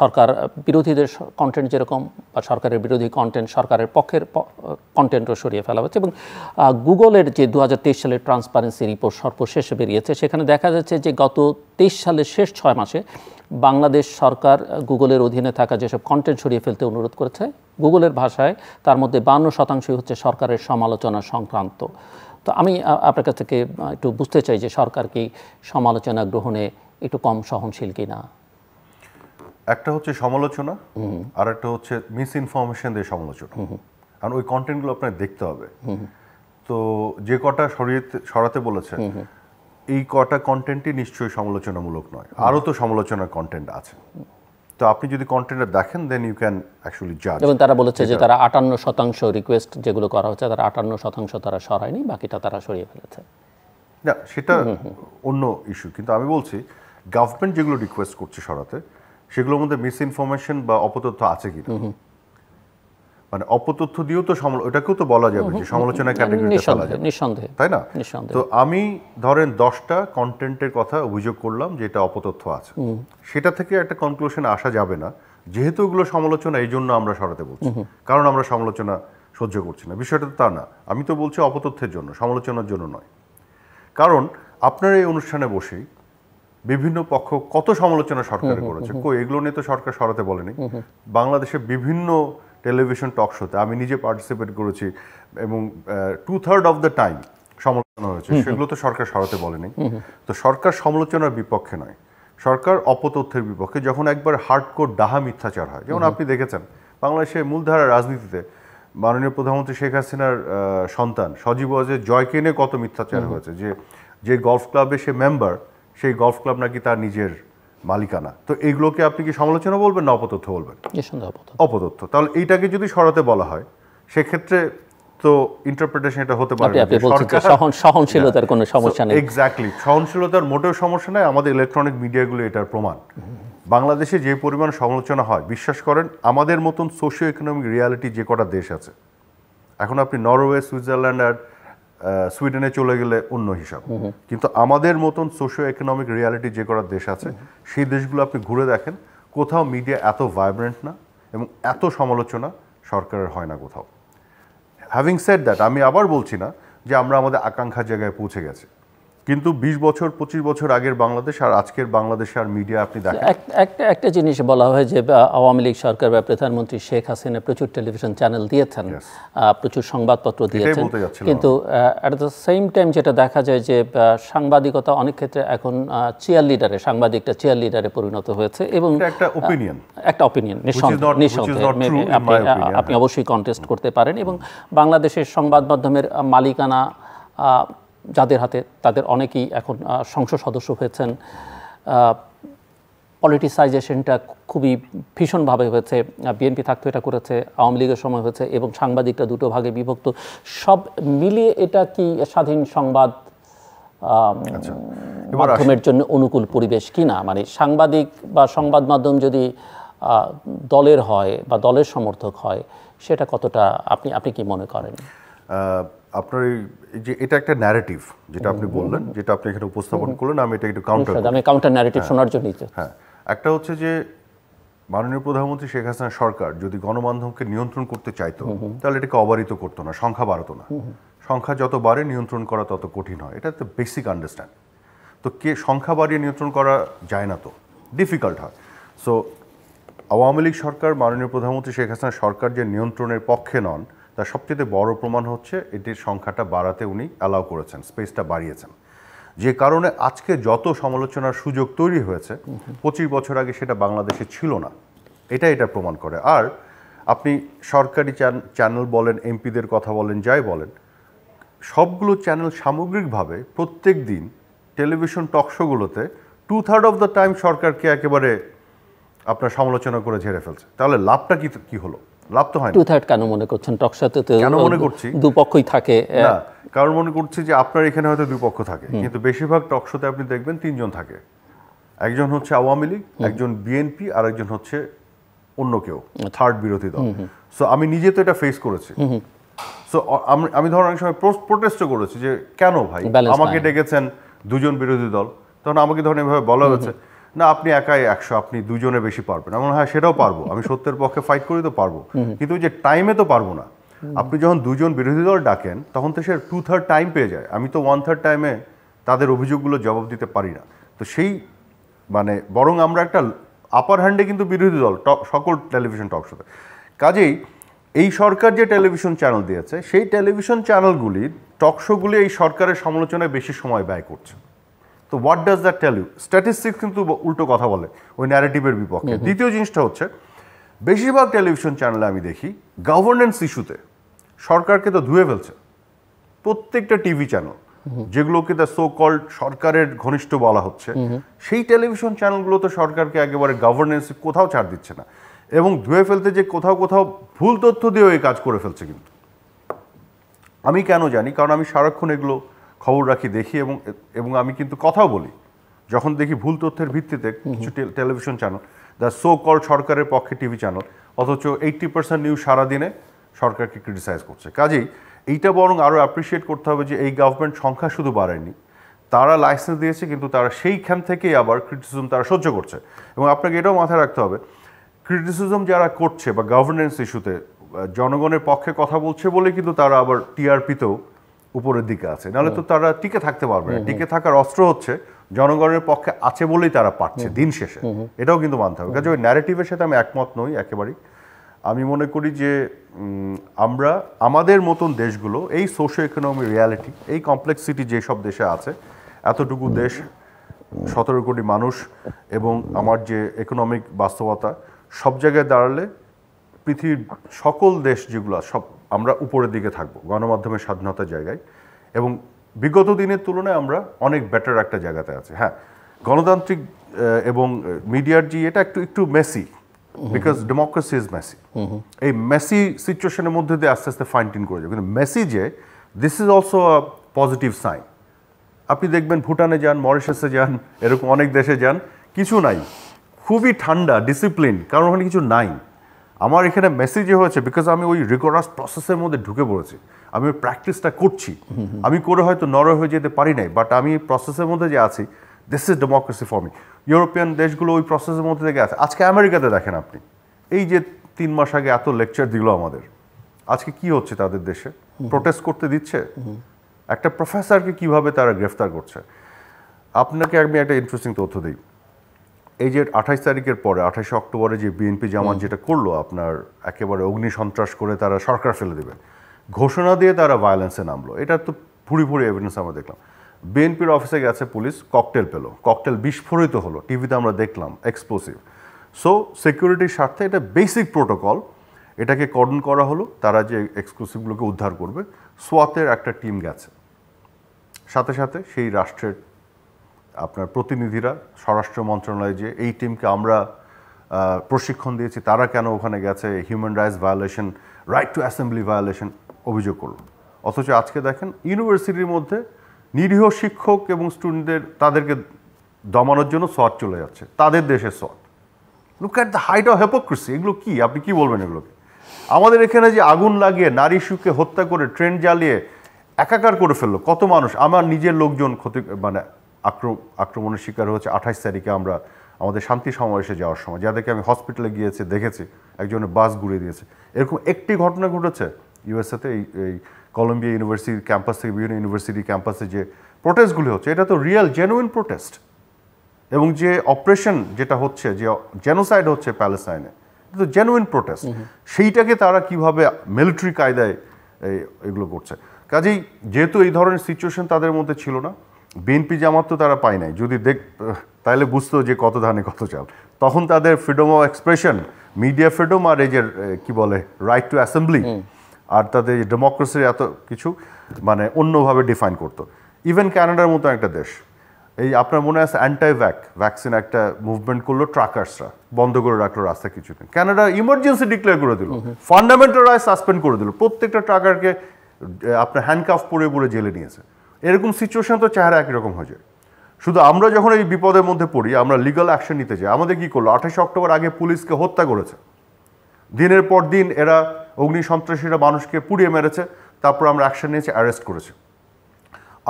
সরকার বিরোধীদের কন্টেন্ট যেরকম, বা সরকারের বিরোধী কন্টেন্ট, সরকারের পক্ষের কন্টেন্টও সরিয়ে ফেলা হয়েছে। এবং গুগলের যে 2023 সালের ট্রান্সপারেন্সি রিপোর্ট সর্বশেষ বেরিয়েছে, সেখানে দেখা যাচ্ছে যে গত 23 সালের শেষ 6 মাসে বাংলাদেশ সরকার গুগলের অধীনে থাকা যেসব কন্টেন্ট সরিয়ে ফেলতে অনুরোধ করেছে, গুগলের ভাষায় তার মধ্যে 52% হচ্ছে সরকারের সমালোচনা সংক্রান্ত। তো আমি আপনার কাছ থেকে একটু বুঝতে চাই যে সরকার কি সমালোচনা গ্রহণে একটু কম সহনশীল কিনা? একটা হচ্ছে সমালোচনা, আর একটা হচ্ছে মিস ইনফরমেশন দিয়ে সমালোচনা। কারণ ওই কন্টেন্টগুলো আপনার দেখতে হবে। তো যে কটা সরাতে বলেছে, এই কটা কন্টেন্টই নিশ্চয়ই সমালোচনামূলক নয়, আরও তো সমালোচনার কন্টেন্ট আছে। তো আপনি যদি কন্টেন্টটা দেখেন, দেন ইউ ক্যান অ্যাকচুয়ালি জাজ। এবং তারা বলেছে যে তারা 58% রিকোয়েস্ট যেগুলো করা হচ্ছে, তারা 58% তারা সরায়নি, বাকিটা তারা সরিয়ে ফেলেছে। না, সেটা অন্য ইস্যু। কিন্তু আমি বলছি, গভর্নমেন্ট যেগুলো রিকোয়েস্ট করছে সরাতে, সেগুলোর মধ্যে মিস ইনফরমেশন বা অপতথ্য আছে কিনা, মানে অপতথ্য দিয়েও তো ওটাকেও তো বলা যাবে যে সমালোচনা ক্যাটাগরিতে ফেলা যাবে, নিঃসন্দেহে, তাই না? তো আমি ধরেন 10টা কন্টেন্টের কথা অভিযোগ করলাম যে এটা অপতথ্য আছে, সেটা থেকে একটা কনক্লুশনে আসা যাবে না যেহেতু ওগুলো সমালোচনা, এই জন্য আমরা সরাতে বলছি, কারণ আমরা সমালোচনা সহ্য করছি না। বিষয়টা তো তা না। আমি তো বলছি অপতথ্যের জন্য, সমালোচনার জন্য নয়। কারণ আপনার এই অনুষ্ঠানে বসেই বিভিন্ন পক্ষ কত সমালোচনা সরকার করেছে, এগুলো নিয়ে তো সরকার সরাতে বলেনি। বাংলাদেশে বিভিন্ন টেলিভিশন টক শোতে আমি নিজে পার্টিসিপেট করেছি এবং 2/3 অফ দ্য টাইম সমালোচনা হয়েছে, সেগুলো তো সরকার সরাতে বলেনি। তো সরকার সমালোচনার বিপক্ষে নয়, সরকার অপতথ্যের বিপক্ষে। যখন একবার হার্ডকোর ডাহা মিথ্যাচার হয়, যেমন আপনি দেখেছেন বাংলাদেশের মূলধারা রাজনীতিতে মাননীয় প্রধানমন্ত্রী শেখ হাসিনার সন্তান সজীব ওয়াজেদ জয়কে নিয়ে কত মিথ্যাচার হয়েছে, যে গলফ ক্লাবে সে মেম্বার, সেই গলফ ক্লাব নাকি তার নিজের মালিকানা। তো এইগুলোকে আপনি কি সমালোচনা বলবেন না অপতথ্য বলবেন? অপতথ্য। তাহলে এইটাকে যদি সরাতে বলা হয়, সেক্ষেত্রে তো ইন্টারপ্রিটেশন এটা হতে পারে সহনশীলতার কোনো সমস্যা নেই। এক্স্যাক্টলি, সহনশীলতার মোটেও সমস্যা নেই। আমাদের ইলেকট্রনিক মিডিয়াগুলো এটার প্রমাণ। বাংলাদেশে যে পরিমাণ সমালোচনা হয়, বিশ্বাস করেন, আমাদের মতন সোশিও ইকোনমিক রিয়ালিটি যে কটা দেশ আছে, এখন আপনি নরওয়ে, সুইজারল্যান্ড আর সুইডেনে চলে গেলে অন্য হিসাব, কিন্তু আমাদের মতন সোশিও ইকোনমিক রিয়ালিটি যে কটা দেশ আছে, সেই দেশগুলো আপনি ঘুরে দেখেন, কোথাও মিডিয়া এত ভাইব্রেন্ট না এবং এত সমালোচনা সরকারের হয় না কোথাও। হ্যাভিং সেড দ্যাট, আমি আবার বলছি না যে আমরা আমাদের আকাঙ্ক্ষার জায়গায় পৌঁছে গেছি, কিন্তু 20 বছর 25 বছর আগের বাংলাদেশ আর আজকের বাংলাদেশ আর মিডিয়া আপনি দেখেন, একটা জিনিস বলা হয় যে আওয়ামী লীগ সরকার বা প্রধানমন্ত্রী শেখ হাসিনা প্রচুর টেলিভিশন চ্যানেল দিয়েছেন, প্রচুর সংবাদপত্র দিয়েছেন, কিন্তু অ্যাট দ্য সেম টাইম যেটা দেখা যায় যে সাংবাদিকতা অনেক ক্ষেত্রে এখন সাংবাদিকটা চেয়ার লিডারে পরিণত হয়েছে, এবং একটা অপিনিয়ন নিঃসন্দেহে আপনি অবশ্যই কন্টেস্ট করতে পারেন, এবং বাংলাদেশের সংবাদ মাধ্যমের মালিকানা যাদের হাতে তাদের অনেকেই এখন সংসদ সদস্য হয়েছেন। পলিটিসাইজেশনটা খুবই ভীষণভাবে হয়েছে, বিএনপি থাকতো এটা করেছে, আওয়ামী লীগের সময় হয়েছে, এবং সাংবাদিকটা দুটো ভাগে বিভক্ত। সব মিলিয়ে এটা কি স্বাধীন সংবাদ মাধ্যমের জন্য অনুকূল পরিবেশ কি না? মানে সাংবাদিক বা সংবাদ মাধ্যম যদি দলের হয় বা দলের সমর্থক হয়, সেটা কতটা আপনি কি মনে করেন? আপনার এই যে এটা একটা ন্যারেটিভ যেটা আপনি বললেন, যেটা আপনি এখানে উপস্থাপন করলেন, আমি এটা একটু কাউন্টার ন্যারেটিভ শোনার জন্যই। হ্যাঁ, একটা হচ্ছে যে মাননীয় প্রধানমন্ত্রী শেখ হাসিনা সরকার যদি গণমাধ্যমকে নিয়ন্ত্রণ করতে চাইতো, তাহলে এটাকে অবারিত করতো না, সংখ্যা বাড়াতো না। সংখ্যা যত বাড়ে নিয়ন্ত্রণ করা তত কঠিন হয়, এটা তো বেসিক আন্ডারস্ট্যান্ড। তো সংখ্যা বাড়িয়ে নিয়ন্ত্রণ করা যায় না, তো ডিফিকাল্ট হয়। সো আওয়ামী লীগ সরকার, মাননীয় প্রধানমন্ত্রী শেখ হাসিনা সরকার যে নিয়ন্ত্রণের পক্ষে নন, তার সবচেয়ে বড় প্রমাণ হচ্ছে এটির সংখ্যাটা বাড়াতে উনি অ্যালাউ করেছেন, স্পেসটা বাড়িয়েছেন, যে কারণে আজকে যত সমালোচনার সুযোগ তৈরি হয়েছে 25 বছর আগে সেটা বাংলাদেশে ছিল না, এটা প্রমাণ করে। আর আপনি সরকারি চ্যানেল বলেন, এমপিদের কথা বলেন, যাই বলেন, সবগুলো চ্যানেল সামগ্রিকভাবে প্রত্যেক দিন টেলিভিশন টকশোগুলোতে 2/3 অফ দ্য টাইম সরকারকে একেবারে আপনার সমালোচনা করে ঝেড়ে ফেলছে। তাহলে লাভটা কি হলো? লাভ তো হয় না। 2/3 কেন মনে করছেন? টকশোতে তো কেন মনে করছি? দুপক্ষই থাকে না, কারণ মনে করছি যে আপনার এখানে হয়তো দুই পক্ষ থাকে, কিন্তু বেশিরভাগ টকশোতে আপনি দেখবেন 3 জন থাকে। একজন হচ্ছে আওয়ামী লীগ, একজন বিএনপি, আর একজন হচ্ছে অন্য কেউ, থার্ড বিরোধী দল। সো আমি নিজে তো এটা ফেস করেছি। সো আমি ধরেন অনেক সময় প্রোটেস্টও করেছি যে কেন ভাই আমাকে ডেকেছেন দুজন বিরোধী দল, তখন আমাকে ধরেন এভাবে বলা হয়েছে, না আপনি একাই 100, আপনি দুজনে বেশি পারবেন। আমার হ্যাঁ, সেটাও পারবো, আমি সত্যের পক্ষে ফাইট করি তো পারবো, কিন্তু যে টাইমে তো পারবো না। আপনি যখন দুজন বিরোধী দল ডাকেন তখন তো সে 2/3 টাইম পেয়ে যায়, আমি তো 1/3 টাইমে তাদের অভিযোগগুলো জবাব দিতে পারি না। তো সেই মানে বরং আমরা একটা আপার হ্যান্ডে কিন্তু বিরোধী দল সকল টেলিভিশন টক শোতে। কাজেই এই সরকার যে টেলিভিশন চ্যানেল দিয়েছে, সেই টেলিভিশন চ্যানেলগুলি টক শোগুলি এই সরকারের সমালোচনায় বেশি সময় ব্যয় করছে। তো what does that tell you? Statistics কিন্তু উল্টো কথা বলে ওই ন্যারেটিভের বিপক্ষে। দ্বিতীয় জিনিসটা হচ্ছে, বেশিরভাগ টেলিভিশন চ্যানেলে আমি দেখি গভর্নেন্স ইস্যুতে সরকারকে তো ধুয়ে ফেলছে। প্রত্যেকটা টিভি চ্যানেল যেগুলোকে দ্য সো কল্ড সরকারের ঘনিষ্ঠ বলা হচ্ছে, সেই টেলিভিশন চ্যানেলগুলো তো সরকারকে একেবারে গভর্নেন্স কোথাও ছাড় দিচ্ছে না, এবং ধুয়ে ফেলতে যে কোথাও ভুল তথ্য দিয়েও এই কাজ করে ফেলছে। কিন্তু আমি কেন জানি, কারণ আমি সারাক্ষণ এগুলো খবর রাখি, দেখি, এবং আমি কিন্তু কথাও বলি যখন দেখি ভুল তথ্যের ভিত্তিতে কিছু television channel, the so called সরকারের পক্ষে টিভি চ্যানেল, অথচ 80% নিউজ সারাদিনে সরকারকে ক্রিটিসাইজ করছে। কাজেই এইটা বরং আরও অ্যাপ্রিসিয়েট করতে হবে যে এই গভর্নমেন্ট সংখ্যা শুধু বাড়ায়নি, তারা লাইসেন্স দিয়েছে, কিন্তু তারা সেইখান থেকেই আবার ক্রিটিসিজম তারা সহ্য করছে। এবং আপনাকে এটাও মাথায় রাখতে হবে, ক্রিটিসিজম যারা করছে বা গভর্নেন্স ইস্যুতে জনগণের পক্ষে কথা বলছে বলে কিন্তু তারা আবার টিআরপিতেও উপরের দিকে আছে, নাহলে তো তারা টিকে থাকতে পারবে না। টিকে থাকার অস্ত্র হচ্ছে জনগণের পক্ষে আছে বলেই তারা পাচ্ছে দিন শেষে, এটাও কিন্তু মানতে হবে। কাজে ওই ন্যারেটিভের সাথে আমি একমত নই একেবারেই। আমি মনে করি যে আমরা আমাদের মতন দেশগুলো এই সোশিও ইকোনমি রিয়ালিটি, এই কমপ্লেক্সিটি যেসব দেশে আছে, এতটুকু দেশ, 17 কোটি মানুষ, এবং আমার যে ইকোনমিক বাস্তবতা, সব জায়গায় দাঁড়ালে পৃথিবীর সকল দেশ যেগুলো সব আমরা উপরের দিকে থাকবো গণমাধ্যমের স্বাধীনতার জায়গায়, এবং বিগত দিনের তুলনায় আমরা অনেক বেটার একটা জায়গাতে আছি। হ্যাঁ, গণতান্ত্রিক এবং মিডিয়ার যে এটা একটু Messi, because democracy is Messi. এই মেসি সিচুয়েশনের মধ্যে দিয়ে আস্তে আস্তে ফাইন টিন করে যাবে, কিন্তু মেসি যে this is also a positive sign. আপনি দেখবেন ভুটানে যান, মরিশাসে যান, এরকম অনেক দেশে যান, কিছু নাই, খুবই ঠান্ডা, ডিসিপ্লিন, কারণ ওখানে কিছু নাই। আমার এখানে মেসেজ হয়েছে বিকজ আমি ওই রিগরাস প্রসেসের মধ্যে ঢুকে পড়েছি, আমি ওই প্র্যাকটিসটা করছি। আমি করে হয়তো নরওয়ে হয়ে যেতে পারি নাই, বাট আমি প্রসেসের মধ্যে যে আছি, this is democracy for me. European দেশগুলো ওই প্রসেসের মধ্যে থেকে আছে। আজকে আমেরিকাতে দেখেন আপনি, এই যে 3 মাস আগে এত লেকচার দিল আমাদের, আজকে কি হচ্ছে তাদের দেশে? প্রোটেস্ট করতে দিচ্ছে? একটা প্রফেসরকে কিভাবে তারা গ্রেফতার করছে। আপনাকে আমি একটা ইন্টারেস্টিং তথ্য দিই। এই যে 28 তারিখের পরে 28 অক্টোবরে যে বিএনপি জামাত যেটা করলো, আপনার একেবারে অগ্নিসন্ত্রাস করে তারা সরকার ফেলে দেবে ঘোষণা দিয়ে তারা ভায়োলেন্সে নামলো, এটা তো ভুরি এভিডেন্স আমরা দেখলাম। বিএনপির অফিসে গেছে পুলিশ, ককটেল পেলো, ককটেল বিস্ফোরিত হলো, টিভিতে আমরা দেখলাম, এক্সপ্লোসিভ। সো সিকিউরিটির স্বার্থে এটা বেসিক প্রোটোকল, এটাকে কর্ডন করা হলো, তারা যে এক্সক্লুসিভগুলোকে উদ্ধার করবে। সোয়াতের একটা টিম গেছে, সাথে সাথে সেই রাষ্ট্রের আপনার প্রতিনিধিরা স্বরাষ্ট্র মন্ত্রণালয়ে যে এই টিমকে আমরা প্রশিক্ষণ দিয়েছি, তারা কেন ওখানে গেছে, human rights violation, right two assembly violation অভিযোগ করলো। অথচ আজকে দেখেন ইউনিভার্সিটির মধ্যে নিরীহ শিক্ষক এবং স্টুডেন্টদের তাদেরকে দমানোর জন্য সোয়াট চলে যাচ্ছে, তাদের দেশের সোয়াট। Look at the height of hypocrisy. এগুলো কি, আপনি কি বলবেন এগুলোকে? আমাদের এখানে যে আগুন লাগিয়ে নারী শিশুকে হত্যা করে ট্রেন জ্বালিয়ে একাকার করে ফেললো কত মানুষ, আমার নিজের লোকজন মানে আক্রমণের শিকার হয়েছে 28 তারিখে আমরা আমাদের শান্তি সমাবেশে যাওয়ার সময়, যাদেরকে আমি হসপিটালে গিয়েছি দেখেছি, একজনের বাস ঘুরিয়ে দিয়েছে। এরকম একটি ঘটনা ঘটেছে ইউএসএতে, এই কলম্বিয়া ইউনিভার্সিটি ক্যাম্পাস থেকে বিভিন্ন ইউনিভার্সিটি ক্যাম্পাসে যে প্রোটেস্টগুলি হচ্ছে, এটা তো রিয়েল জেনুইন প্রোটেস্ট। এবং যে অপারেশন যেটা হচ্ছে, যে জেনোসাইড হচ্ছে প্যালেস্টাইনে, এটা তো জেনুইন প্রোটেস্ট। সেইটাকে তারা কিভাবে মিলিটারি কায়দায় এগুলো করছে। কাজেই যেহেতু এই ধরনের সিচুয়েশন তাদের মধ্যে ছিল না, বিএনপি জামাত তো তারা পায় নাই, যদি তাহলে বুঝতো যে কত ধানে কত চাল। তখন তাদের freedom of expression, media freedom, আর এই যে কি বলে রাইট টু অ্যাসেম্বলি, আর তাদের ডেমোক্রেসির এত কিছু মানে অন্যভাবে ডিফাইন করতো। ইভেন কানাডার মতো একটা দেশ, এই আপনার মনে আছে ভ্যাকসিন একটা মুভমেন্ট করলো, ট্রাকার্সরা বন্ধ করে রাখলো রাস্তা কিছুদিন, কানাডা ইমার্জেন্সি ডিক্লেয়ার করে দিল, ফান্ডামেন্টাল রাইট সাসপেন্ড করে দিল, প্রত্যেকটা ট্রাকারকে আপনার হ্যান্ডকাফ পরে জেলে নিয়েছে। এরকম সিচুয়েশন তো চেহারা একই রকম হয়ে যায়। শুধু আমরা যখন এই বিপদের মধ্যে পড়ি, আমরা লিগাল অ্যাকশন নিতে যাই, আমাদের কি করলো, 28 অক্টোবর আগে পুলিশকে হত্যা করেছে, দিনের পর দিন এরা অগ্নি সন্ত্রাসীরা মানুষকে পুড়িয়ে মেরেছে, তারপর আমরা অ্যাকশন নিয়েছি, অ্যারেস্ট করেছে।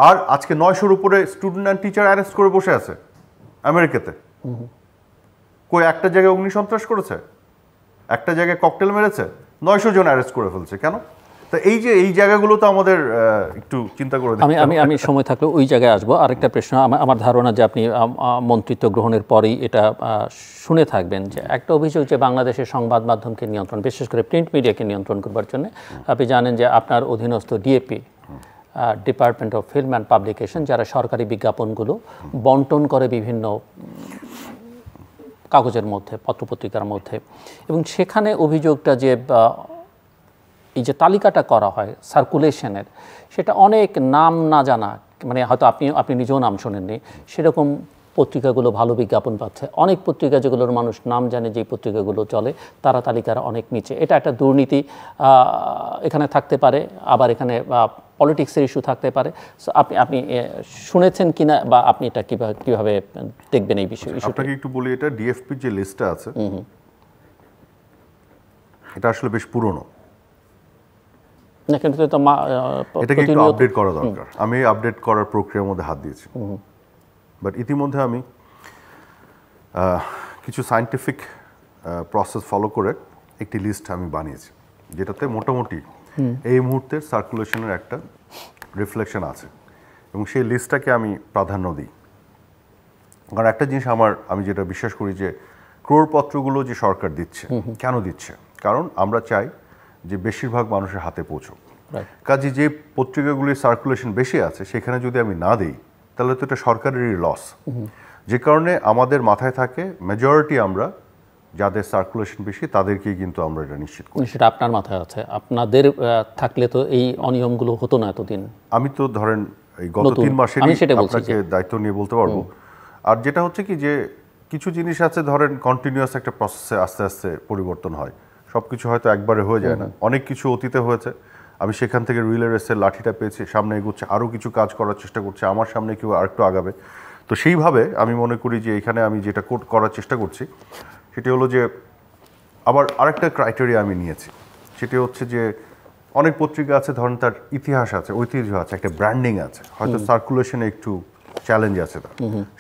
আর আজকে 900-র উপরে স্টুডেন্ট অ্যান্ড টিচার অ্যারেস্ট করে বসে আছে আমেরিকাতে। কই একটা জায়গায় অগ্নি সন্ত্রাস করেছে, একটা জায়গায় ককটেল মেরেছে, 900 জন অ্যারেস্ট করে ফেলছে, কেন? তো এই যে এই জায়গাগুলো তো আমাদের একটু চিন্তা করে আমি সময় থাকলে ওই জায়গায় আসবো। আরেকটা প্রশ্ন, আমার ধারণা যে আপনি মন্ত্রিত্ব গ্রহণের পরেই এটা শুনে থাকবেন, যে একটা অভিযোগ যে বাংলাদেশের সংবাদ মাধ্যমকে নিয়ন্ত্রণ, বিশেষ করে প্রিন্ট মিডিয়াকে নিয়ন্ত্রণ করবার জন্য আপনি জানেন যে আপনার অধীনস্থ DAP, department of film and publication, যারা সরকারি বিজ্ঞাপনগুলো বন্টন করে বিভিন্ন কাগজের মধ্যে, পত্রপত্রিকার মধ্যে, এবং সেখানে অভিযোগটা যে এই যে তালিকাটা করা হয় সার্কুলেশনের, সেটা অনেক নাম না জানা, মানে হয়তো আপনি নিজেও নাম শোনেননি, সেরকম পত্রিকাগুলো ভালো বিজ্ঞাপন পাচ্ছে। অনেক পত্রিকা যেগুলোর মানুষ নাম জানে, যেই পত্রিকাগুলো চলে, তারা তালিকার অনেক নিচে। এটা একটা দুর্নীতি এখানে থাকতে পারে, আবার এখানে পলিটিক্সের ইস্যু থাকতে পারে। সো আপনি শুনেছেন কিনা, বা আপনি এটা কিভাবে দেখবেন এই বিষয়ে? আপনাকে একটু বলি, এটা ডিএফপির যে লিস্টটা আছে, এটা আসলে বেশ পুরনো, এটাকে একটু আপডেট করা দরকার। আমি আপডেট করার প্রক্রিয়ার মধ্যে হাত দিয়েছি, বাট ইতিমধ্যে আমি কিছু সায়েন্টিফিক প্রসেস ফলো করে একটি লিস্ট আমি বানিয়েছি, যেটাতে মোটামুটি এই মুহূর্তের সার্কুলেশনের একটা রিফ্লেকশন আছে, এবং সেই লিস্টটাকে আমি প্রাধান্য দিই। কারণ একটা জিনিস আমি যেটা বিশ্বাস করি, যে ক্রোড়পত্রগুলো যে সরকার দিচ্ছে, কেন দিচ্ছে? কারণ আমরা চাই যে বেশিরভাগ মানুষের হাতে পৌঁছক। কাজে যে পত্রিকাগুলির সার্কুলেশন বেশি আছে, সেখানে যদি আমি না দিই, তাহলে তো এটা সরকারেরই লস। যে কারণে আমাদের মাথায় থাকে মেজরিটি আমরা যাদের সার্কুলেশন বেশি তাদেরকেই কিন্তু আমরা এটা নিশ্চিত করি। সেটা আপনার মাথায় আছে, আপনাদের থাকলে তো এই অনিয়মগুলো হতো না এতদিন। আমি তো ধরেন এই গত 3 মাসে আপনাকে দায়িত্ব নিয়ে বলতে পারবো। আর যেটা হচ্ছে কি, যে কিছু জিনিস আছে ধরেন কন্টিনিউয়াস একটা প্রসেসে আস্তে আস্তে পরিবর্তন হয়, সব কিছু হয়তো একবারে হয়ে যায় না। অনেক কিছু অতীতে হয়েছে, আমি সেখান থেকে রিলে রেসের লাঠিটা পেয়েছি, সামনে এগোচ্ছে, আরও কিছু কাজ করার চেষ্টা করছে, আমার সামনে কেউ আরেকটু আগাবে। তো সেইভাবে আমি মনে করি যে এখানে আমি যেটা করার চেষ্টা করছি, সেটি হলো যে আবার আরেকটা ক্রাইটেরিয়া আমি নিয়েছি, সেটি হচ্ছে যে অনেক পত্রিকা আছে ধরেন তার ইতিহাস আছে, ঐতিহ্য আছে, একটা ব্র্যান্ডিং আছে, হয়তো সার্কুলেশনে একটু চ্যালেঞ্জ আছে,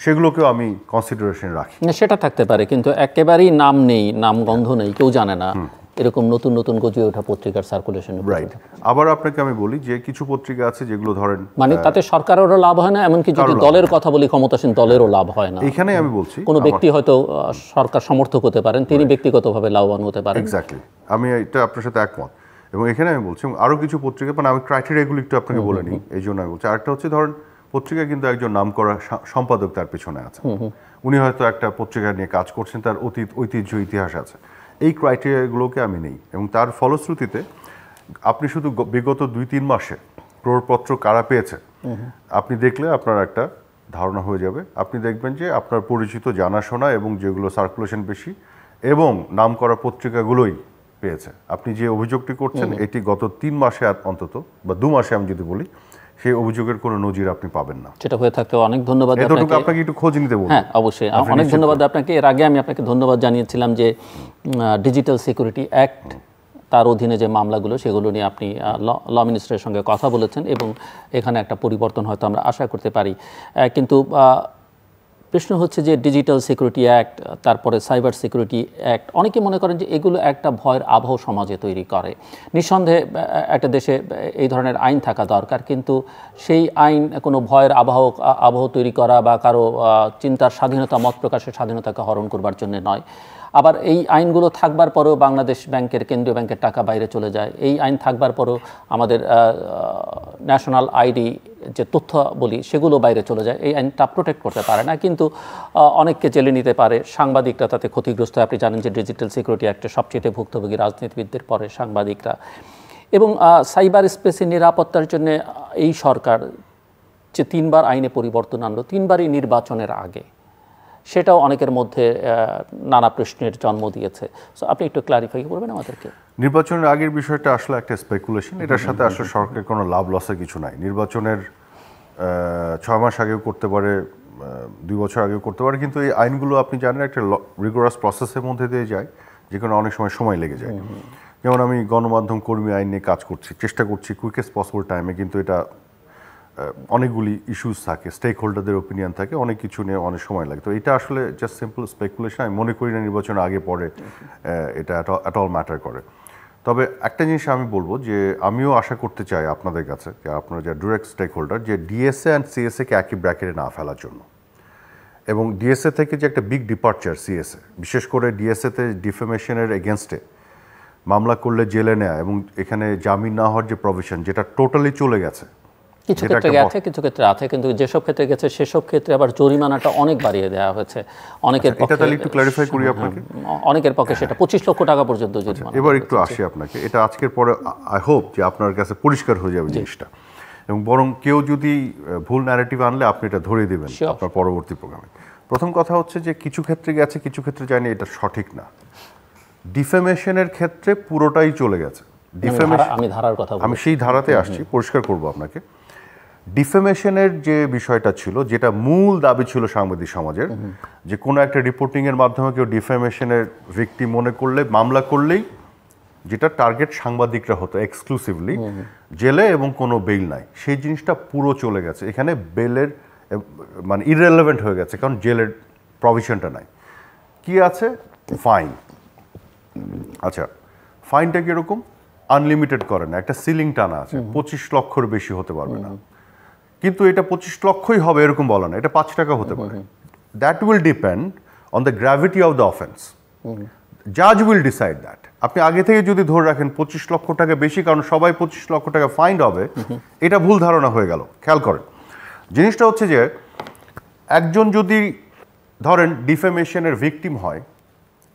সেগুলোকেও আমি কনসিডারেশন রাখি। সেটা থাকতে পারে, কিন্তু একেবারেই নাম নেই, নাম গন্ধ নেই, কেউ জানে না, এরকম নতুন নতুন গজিয়ে ওঠা পত্রিকার সার্কুলেশন। রাইট। আবার আপনাকে আমি বলি যে কিছু পত্রিকা আছে যেগুলো ধরেন মানে তাতে সরকারেরও লাভ হয় না, এমনকি যদি দলের কথা বলি ক্ষমতাসীন দলেরও লাভ হয় না। এখানে আমি বলছি কোনো ব্যক্তি হয়তো সরকার সমর্থক হতে পারেন, তিনি ব্যক্তিগতভাবে লাভবান হতে পারেন। এক্স্যাক্টলি, আমি এটা আপনার সাথে একমত। এবং এখানে আমি বলছি আরও কিছু পত্রিকা, মানে আমি ক্রাইটেরিয়াগুলো একটু আপনাকে বলে নিই, এই জন্য আমি বলছি। আরেকটা হচ্ছে ধরেন পত্রিকা কিন্তু একজন নামকরা সম্পাদক তার পেছনে আছে, উনি হয়তো একটা পত্রিকা নিয়ে কাজ করছেন, তার অতীত ঐতিহ্য ইতিহাস আছে। এই ক্রাইটেরিয়াগুলোকে আমি নেই, এবং তার ফলশ্রুতিতে আপনি শুধু বিগত 2-3 মাসে ক্রোড়পত্র কারা পেয়েছে আপনি দেখলে আপনার একটা ধারণা হয়ে যাবে। আপনি দেখবেন যে আপনার পরিচিত, জানাশোনা এবং যেগুলো সার্কুলেশন বেশি এবং নামকরা পত্রিকাগুলোই পেয়েছে। আপনি যে অভিযোগটি করছেন এটি গত 3 মাসে অন্তত বা 2 মাসে আমি যদি বলি, সেই অভিযোগের কোনো নজির আপনি পাবেন না। সেটা হয়ে থাকতে অনেক ধন্যবাদ আপনাকে একটু খোঁজ নিতে বলবো। হ্যাঁ, অবশ্যই অনেক ধন্যবাদ আপনাকে। এর আগে আমি আপনাকে ধন্যবাদ জানিয়েছিলাম যে ডিজিটাল সিকিউরিটি অ্যাক্ট, তার অধীনে যে মামলাগুলো সেগুলো নিয়ে আপনি ল মিনিস্টারের সঙ্গে কথা বলেছেন এবং এখানে একটা পরিবর্তন হয়তো আমরা আশা করতে পারি। কিন্তু প্রশ্ন হচ্ছে যে ডিজিটাল সিকিউরিটি অ্যাক্ট, তারপরে সাইবার সিকিউরিটি অ্যাক্ট, অনেকে মনে করেন যে এগুলো একটা ভয়ের আবহ সমাজে তৈরি করে। নিঃসন্দেহে একটা দেশে এই ধরনের আইন থাকা দরকার, কিন্তু সেই আইন কোনো ভয়ের আবহ তৈরি করা বা কারো চিন্তার স্বাধীনতা, মত প্রকাশের স্বাধীনতাকে হরণ করবার জন্য নয়। আবার এই আইনগুলো থাকবার পরেও বাংলাদেশ ব্যাংকের, কেন্দ্রীয় ব্যাংকের টাকা বাইরে চলে যায়। এই আইন থাকবার পরেও আমাদের ন্যাশনাল আইডি যে তথ্য বলি সেগুলো বাইরে চলে যায়। এই আইনটা প্রোটেক্ট করতে পারে না, কিন্তু অনেককে জেলে নিতে পারে। সাংবাদিকরা তাতে ক্ষতিগ্রস্ত হয়। আপনি জানেন যে ডিজিটাল সিকিউরিটি অ্যাক্টে সবচেয়ে ভুক্তভোগী রাজনীতিবিদদের পরে সাংবাদিকরা। এবং সাইবার স্পেসের নিরাপত্তার জন্য এই সরকার যে 3বার আইনে পরিবর্তন আনলো, 3বারই নির্বাচনের আগে, সেটাও অনেকের মধ্যে নানা প্রশ্নের জন্ম দিয়েছে। সো আপনি একটু ক্লারিফাই করবেন আমাদেরকে? নির্বাচনের আগের বিষয়টা আসলে একটা স্পেকুলেশন, এটার সাথে আসলে সরকারের কোনো লাভ লসের কিছু নাই। নির্বাচনের 6 মাস আগেও করতে পারে, 2 বছর আগেও করতে পারে, কিন্তু এই আইনগুলো আপনি জানেন একটা রিগোরাস প্রসেসের মধ্যে দিয়ে যায়, যেখানে অনেক সময় লেগে যায়। যেমন আমি গণমাধ্যম কর্মী আইন নিয়ে কাজ করছি, চেষ্টা করছি কুইকেস্ট পসিবল টাইমে, কিন্তু এটা অনেকগুলি ইস্যুস থাকে, স্টেক হোল্ডারদের ওপিনিয়ন থাকে, অনেক কিছু নিয়ে অনেক সময় লাগে। তো এটা আসলে জাস্ট সিম্পল স্পেকুলেশন। আমি মনে করি না নির্বাচন আগে পরে এটা অ্যাট অল ম্যাটার করে। তবে একটা জিনিস আমি বলবো যে আমিও আশা করতে চাই আপনাদের কাছে, আপনারা যা ডিরেক্ট স্টেক হোল্ডার, যে ডিএসএ অ্যান্ড সিএসএকে একই ব্র্যাকেটে না ফেলার জন্য। এবং ডিএসএ থেকে যে একটা বিগ ডিপার্চার সিএসএ, বিশেষ করে ডিএসএতে ডিফেমেশনের এগেনস্টে মামলা করলে জেলে নেয়া এবং এখানে জামিন না হওয়ার যে প্রভিশন, যেটা টোটালি চলে গেছে। কিছু ক্ষেত্রে গেছে, কিছু ক্ষেত্রে আছে, কিন্তু যেসব ক্ষেত্রে গেছে সেসব ক্ষেত্রে আবার জরিমানাটা অনেক বাড়িয়ে দেওয়া হয়েছে অনেকের পক্ষে। এটা তাহলে একটু ক্ল্যারিফাই করি আপনাকে। অনেকের পক্ষে সেটা 25 লক্ষ টাকা পর্যন্ত জরিমানা। এবার একটু আসি আপনাকে, এটা আজকের পরে আই হোপ যে আপনার কাছে পরিষ্কার হয়ে যাবে জিনিসটা, এবং বরং কেউ যদি ভুল ন্যারেটিভ আনলে আপনি এটা ধরে দেবেন আপনার পরবর্তী প্রোগ্রামে। প্রথম কথা হচ্ছে যে কিছু ক্ষেত্রে গেছে, কিছু ক্ষেত্রে যায়নি, এটা সঠিক না। ডিফেমেশনের ক্ষেত্রে পুরোটাই চলে গেছে। আমি সেই ধারাতে আসছি, পরিষ্কার করব আপনাকে। ডিফেমেশনের যে বিষয়টা ছিল, যেটা মূল দাবি ছিল সাংবাদিক সমাজের, যে কোনো একটা রিপোর্টিংয়ের মাধ্যমে কেউ ডিফেমেশনের ভিকটিম মনে করলে, মামলা করলেই যেটা টার্গেট সাংবাদিকরা হতো এক্সক্লুসিভলি, জেলে এবং কোনো বেইল নাই, সেই জিনিসটা পুরো চলে গেছে। এখানে বেলের মানে ইররেলেভেন্ট হয়ে গেছে, কারণ জেলের প্রভিশনটা নাই। কি আছে? ফাইন। আচ্ছা, ফাইনটা কীরকম? আনলিমিটেড করে না, একটা সিলিং টানা আছে, 25 লক্ষর বেশি হতে পারবে না। কিন্তু এটা 25 লক্ষই হবে এরকম বলা না, এটা 5 টাকা হতে পারে। That will depend on the gravity of the offence. জাজ উইল ডিসাইড দ্যাট। আপনি আগে থেকে যদি ধরে রাখেন 25 লক্ষ টাকা বেশি, কারণ সবাই 25 লক্ষ টাকা ফাইন হবে, এটা ভুল ধারণা হয়ে গেল। খেয়াল করেন, জিনিসটা হচ্ছে যে একজন যদি ধরেন ডিফেমেশনের ভিকটিম হয়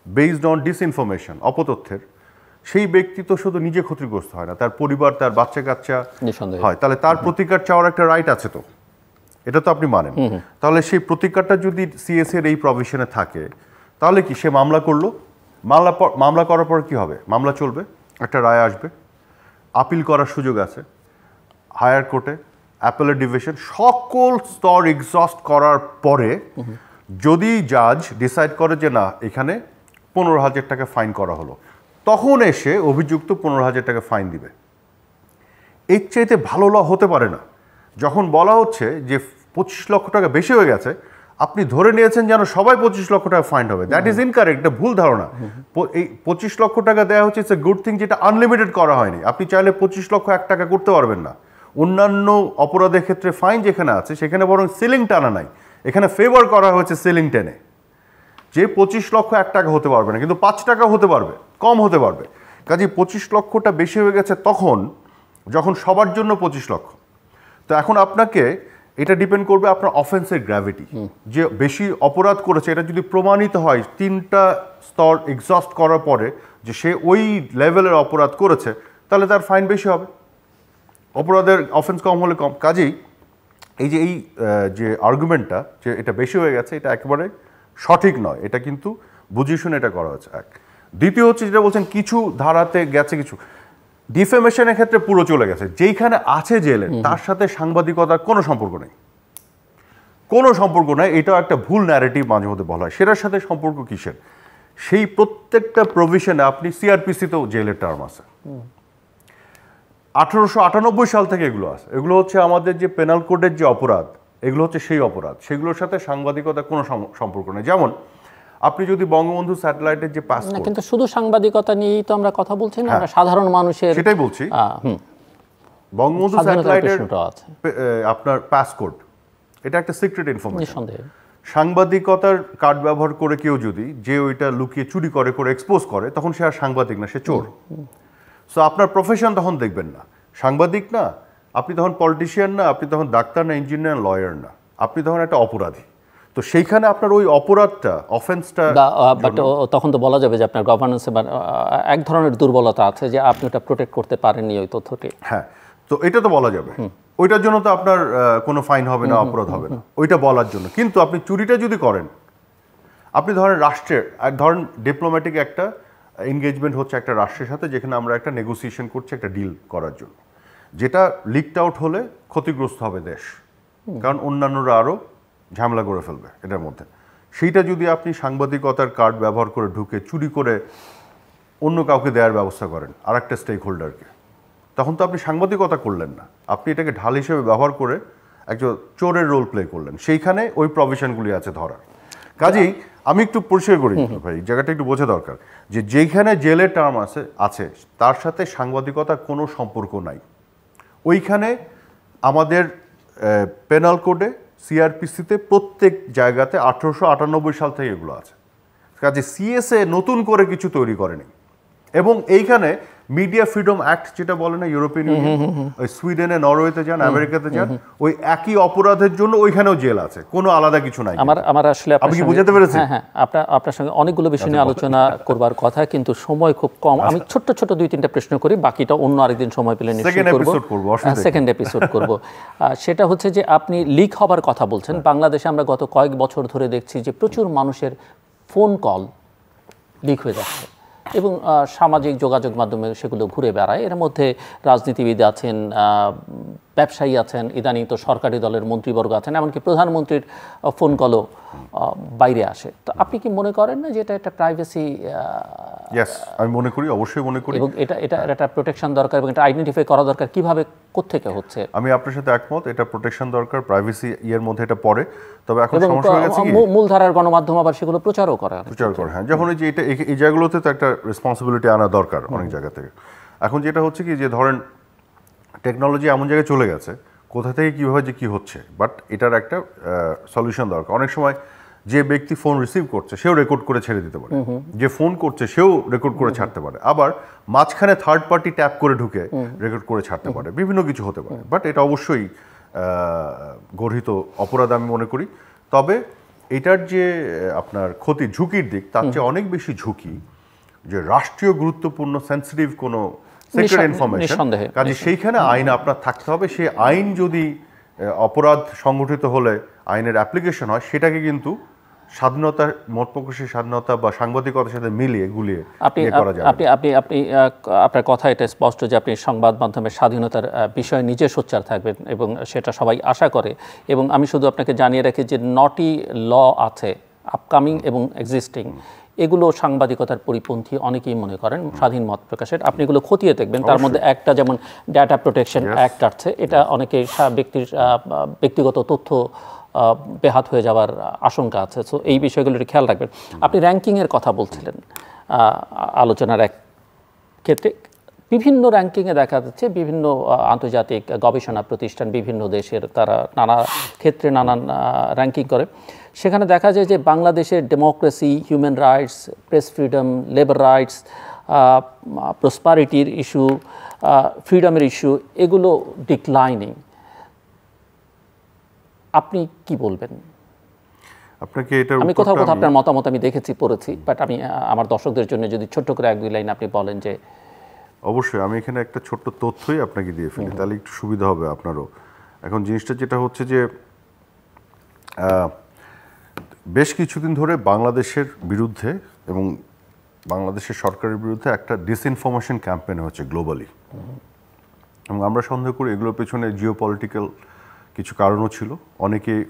বেসড অন ডিসইনফরমেশন, অপতথ্যের, সেই ব্যক্তি তো শুধু নিজে ক্ষতিগ্রস্ত হয় না, তার পরিবার, তার বাচ্চা কাচ্চা হয়, তাহলে তার প্রতিকার চাওয়ার একটা রাইট আছে। তো এটা তো আপনি মানেন। তাহলে সেই প্রতিকারটা যদি সিএস এর এই প্রভিশনে থাকে, তাহলে কি সে মামলা করলো, মামলা করার পর কি হবে? মামলা চলবে, একটা রায় আসবে, আপিল করার সুযোগ আছে হায়ার কোর্টে, অ্যাপেলেট ডিভিশন, সকল স্তর এক্সস্ট করার পরে যদি জাজ ডিসাইড করে যে না, এখানে 15,000 টাকা ফাইন করা হলো, তখন এসে অভিযুক্ত 15,000 টাকা ফাইন দিবে। এর চাইতে ভালো ল হতে পারে না। যখন বলা হচ্ছে যে 25 লক্ষ টাকা বেশি হয়ে গেছে, আপনি ধরে নিয়েছেন যেন সবাই 25 লক্ষ টাকা ফাইন হবে। দ্যাট ইজ ইনকারেক্ট, এটা ভুল ধারণা। এই 25 লক্ষ টাকা দেওয়া হচ্ছে ইটস এ গুড থিং, যেটা আনলিমিটেড করা হয়নি। আপনি চাইলে 25 লক্ষ 1 টাকা করতে পারবেন না। অন্যান্য অপরাধের ক্ষেত্রে ফাইন যেখানে আছে সেখানে বরং সিলিং টানা নাই, এখানে ফেভার করা হয়েছে সিলিং টেনে, যে 25 লক্ষ 1 টাকা হতে পারবে না, কিন্তু 5 টাকা হতে পারবে, কম হতে পারবে। কাজে 25 লক্ষটা বেশি হয়ে গেছে তখন যখন সবার জন্য 25 লক্ষ। তো এখন আপনাকে এটা ডিপেন্ড করবে আপনার অফেন্সের গ্র্যাভিটি, যে বেশি অপরাধ করেছে এটা যদি প্রমাণিত হয় 3টা স্তর এক্সস্ট করার পরে যে সে ওই লেভেলের অপরাধ করেছে, তাহলে তার ফাইন বেশি হবে, অপরাধের অফেন্স কম হলে কম। কাজেই এই যে আর্গুমেন্টটা যে এটা বেশি হয়ে গেছে, এটা একেবারে সঠিক নয়। এটা কিন্তু বুঝে শুনে এটা করা হচ্ছে। এক, দ্বিতীয় হচ্ছে যেটা বলছেন কিছু ধারাতে গেছে, কিছু ডিফেমেশনের ক্ষেত্রে পুরো চলে গেছে। যেইখানে আছে জেলে তার সাথে সাংবাদিকতার কোনো সম্পর্ক নেই, কোনো সম্পর্ক নেই। এটাও একটা ভুল ন্যারেটিভ মাঝে মধ্যে বলা হয়। সেটার সাথে সম্পর্ক কিসের? সেই প্রত্যেকটা প্রভিশনে আপনি সিআরপিসিতেও জেলের টার্ম আছে, 1898 সাল থেকে এগুলো আছে। এগুলো হচ্ছে আমাদের যে পেনাল কোডের যে অপরাধ, এগুলো হচ্ছে সেই অপরাধ, সেগুলোর সাথে সাংবাদিকতার কোনো সম্পর্ক নেই। যেমন আপনি যদি বঙ্গবন্ধু স্যাটেলাইটের যে পাস, কিন্তু শুধু সাংবাদিকতা নিয়েই তো আমরা কথা বলছি না, আমরা সাধারণ মানুষের, সেটাই বলছি। বঙ্গবন্ধু স্যাটেলাইটের আপনার পাসকোড, এটা একটা সিক্রেট ইনফরমেশন। সাংবাদিকতার কার্ড ব্যবহার করে কেউ যদি যে ওইটা লুকিয়ে চুরি করে এক্সপোজ করে, তখন সে আর সাংবাদিক না, সে চোর। সো আপনার প্রফেশন তখন দেখবেন না সাংবাদিক না, আপনি তখন পলিটিশিয়ান না, আপনি তখন ডাক্তার না, ইঞ্জিনিয়ার, লয়ার না, আপনি তখন একটা অপরাধী। তো সেইখানে আপনার ওই অপরাধটা, অফেন্সটা, বাট তখন তো বলা যাবে যে আপনার গভর্নেন্সে এক ধরনের দুর্বলতা আছে, যে আপনি ওটা প্রোটেক্ট করতে পারেননি ওই তথ্যটি। হ্যাঁ, তো এটা তো বলা যাবে। ওইটার জন্য তো আপনার কোনো ফাইন হবে না, অপরাধ হবে না, ওইটা বলার জন্য। কিন্তু আপনি চুরিটা যদি করেন, আপনি ধরেন রাষ্ট্রের, ধরেন ডিপ্লোম্যাটিক একটা এনগেজমেন্ট হচ্ছে একটা রাষ্ট্রের সাথে, যেখানে আমরা একটা নেগোসিয়েশন করছি একটা ডিল করার জন্য, যেটা লিকড আউট হলে ক্ষতিগ্রস্ত হবে দেশ, কারণ অন্যান্যরা আরও ঝামেলা করে ফেলবে এটার মধ্যে। সেইটা যদি আপনি সাংবাদিকতার কার্ড ব্যবহার করে ঢুকে চুরি করে অন্য কাউকে দেওয়ার ব্যবস্থা করেন, আর একটা স্টেক হোল্ডারকে, তখন তো আপনি সাংবাদিকতা করলেন না, আপনি এটাকে ঢাল হিসেবে ব্যবহার করে একজন চোরের রোল প্লে করলেন। সেইখানে ওই প্রভিশনগুলি আছে ধরার। কাজেই আমি একটু পরিষ্কার করি ভাই, জায়গাটা একটু বোঝা দরকার, যে যেখানে জেলের টার্ম আছে তার সাথে সাংবাদিকতার কোনো সম্পর্ক নাই। ওইখানে আমাদের পেনাল কোডে, সিআরপিসিতে, প্রত্যেক জায়গাতে 1898 সাল থেকে এগুলো আছে। কাজে সিএসএ নতুন করে কিছু তৈরি করেনি। এবং এইখানে মিডিয়া ফ্রিডম অ্যাক্ট যেটা বলে না, ইউরোপিয়ান ইউনিয়ন, ওই সুইডেনে, নরওয়েতে যান, আমেরিকাতে যান, ওই একই অপরাধের জন্য ওইখানেও জেল আছে, কোনো আলাদা কিছু নাই। আমার আসলে আপনি কি বুঝাতে পেরেছেন? হ্যাঁ, আপনার সঙ্গে অনেকগুলো বিষয় নিয়ে আলোচনা করবার কথা, কিন্তু সময় খুব কম। আমি ছোট্ট 2-3টা প্রশ্ন করি, বাকিটা অন্য আরেকদিন সময় পেলে সেকেন্ড এপিসোড করব। সেটা হচ্ছে যে আপনি লিক হবার কথা বলছেন। বাংলাদেশে আমরা গত কয়েক বছর ধরে দেখছি যে প্রচুর মানুষের ফোন কল লিক হয়ে যাচ্ছে, এবং সামাজিক যোগাযোগ মাধ্যমে সেগুলো ঘুরে বেড়ায়। এর মধ্যে রাজনীতিবিদ আছেন, ব্যবসায়ী আছেন, ইদানিং তো সরকারি দলের মন্ত্রীবর্গ আছেন, এমনকি প্রধানমন্ত্রীর ফোন কলও বাইরে আসে। তো আপনি কি মনে করেন না যে এটা একটা প্রাইভেসি? ইয়েস, আমি মনে করি, অবশ্যই মনে করি, এবং এটা একটা প্রোটেকশন দরকার, এবং এটা আইডেন্টিফাই করা দরকার কিভাবে, কোত্থেকে হচ্ছে। আমি আপনার সাথে একমত, এটা প্রোটেকশন দরকার, প্রাইভেসি এর মধ্যে এটা পড়ে। তবে এখন সমস্যা হয়ে গেছে কি, মূলধারার গণমাধ্যম আবার সেগুলো প্রচারও করে। হ্যাঁ, যখন এই যে এই জায়গাগুলোতে তো একটা রেসপন্সিবিলিটি আনা দরকার অনেক জায়গা থেকে। এখন যেটা হচ্ছে কি, যে ধরেন টেকনোলজি এমন জায়গায় চলে গেছে, কোথা থেকে কীভাবে যে কী হচ্ছে, বাট এটার একটা সলিউশন দরকার। অনেক সময় যে ব্যক্তি ফোন রিসিভ করছে সেও রেকর্ড করে ছেড়ে দিতে পারে, যে ফোন করছে সেও রেকর্ড করে ছাড়তে পারে, আবার মাঝখানে থার্ড পার্টি ট্যাপ করে ঢুকে রেকর্ড করে ছাড়তে পারে, বিভিন্ন কিছু হতে পারে। বাট এটা অবশ্যই গর্হিত অপরাধ আমি মনে করি। তবে এটার যে আপনার ক্ষতি, ঝুঁকির দিক, তার চেয়ে অনেক বেশি ঝুঁকি যে রাষ্ট্রীয় গুরুত্বপূর্ণ সেন্সিটিভ কোনো সিক্রেট ইনফরমেশন, কাজে সেইখানে আইন আপনার থাকতে হবে। সেই আইন যদি অপরাধ সংগঠিত হলে আইনের অ্যাপ্লিকেশন হয়, সেটাকে কিন্তু স্বাধীনতা, মত প্রকাশের স্বাধীনতা বা সাংবাদিকতার সাথে মিলিয়ে গুলিয়ে করা যাবে। আপনি আপনার কথা এটা স্পষ্ট যে আপনি সংবাদ মাধ্যমের স্বাধীনতার বিষয়ে নিজে সোচ্চার থাকবেন, এবং সেটা সবাই আশা করে। এবং আমি শুধু আপনাকে জানিয়ে রাখি যে 9টি ল আছে আপকামিং এবং এক্সিস্টিং, এগুলো সাংবাদিকতার পরিপন্থী অনেকেই মনে করেন, স্বাধীন মত প্রকাশের। আপনি এগুলো খতিয়ে দেখবেন। তার মধ্যে একটা যেমন ডাটা প্রোটেকশন অ্যাক্ট আছে, এটা অনেকে ব্যক্তির ব্যক্তিগত তথ্য বেহাত হয়ে যাওয়ার আশঙ্কা আছে। সো এই বিষয়গুলো একটু খেয়াল রাখবেন। আপনি র্যাঙ্কিংয়ের কথা বলছিলেন আলোচনার এক ক্ষেত্রে। বিভিন্ন র্যাঙ্কিংয়ে দেখা যাচ্ছে বিভিন্ন আন্তর্জাতিক গবেষণা প্রতিষ্ঠান বিভিন্ন দেশের তারা নানা ক্ষেত্রে নানান র্যাঙ্কিং করে। সেখানে দেখা যায় যে বাংলাদেশের democracy, human rights, press freedom, labour rights, প্রসপারিটির ইস্যু, ফ্রিডমের ইস্যু, এগুলো ডিক্লাইনিং। আপনি কি বলবেন? আপনাকে এটা আমি কোথাও কোথাও আপনার মতামত আমি দেখেছি, পড়েছি, বাট আমি আমার দর্শকদের জন্য যদি ছোট্ট করে এক দুই লাইন আপনি বলেন। যে অবশ্যই আমি এখানে একটা ছোট্ট তথ্যই আপনাকে দিয়ে ফেলি, তাহলে একটু সুবিধা হবে আপনারও। এখন জিনিসটা যেটা হচ্ছে যে বেশ কিছুদিন ধরে বাংলাদেশের বিরুদ্ধে এবং বাংলাদেশের সরকারের বিরুদ্ধে একটা ডিসইনফরমেশন ক্যাম্পেইন হচ্ছে গ্লোবালি, এবং আমরা সন্দেহ করি এগুলোর পেছনে জিওপলিটিক্যাল কিছু কারণও ছিল।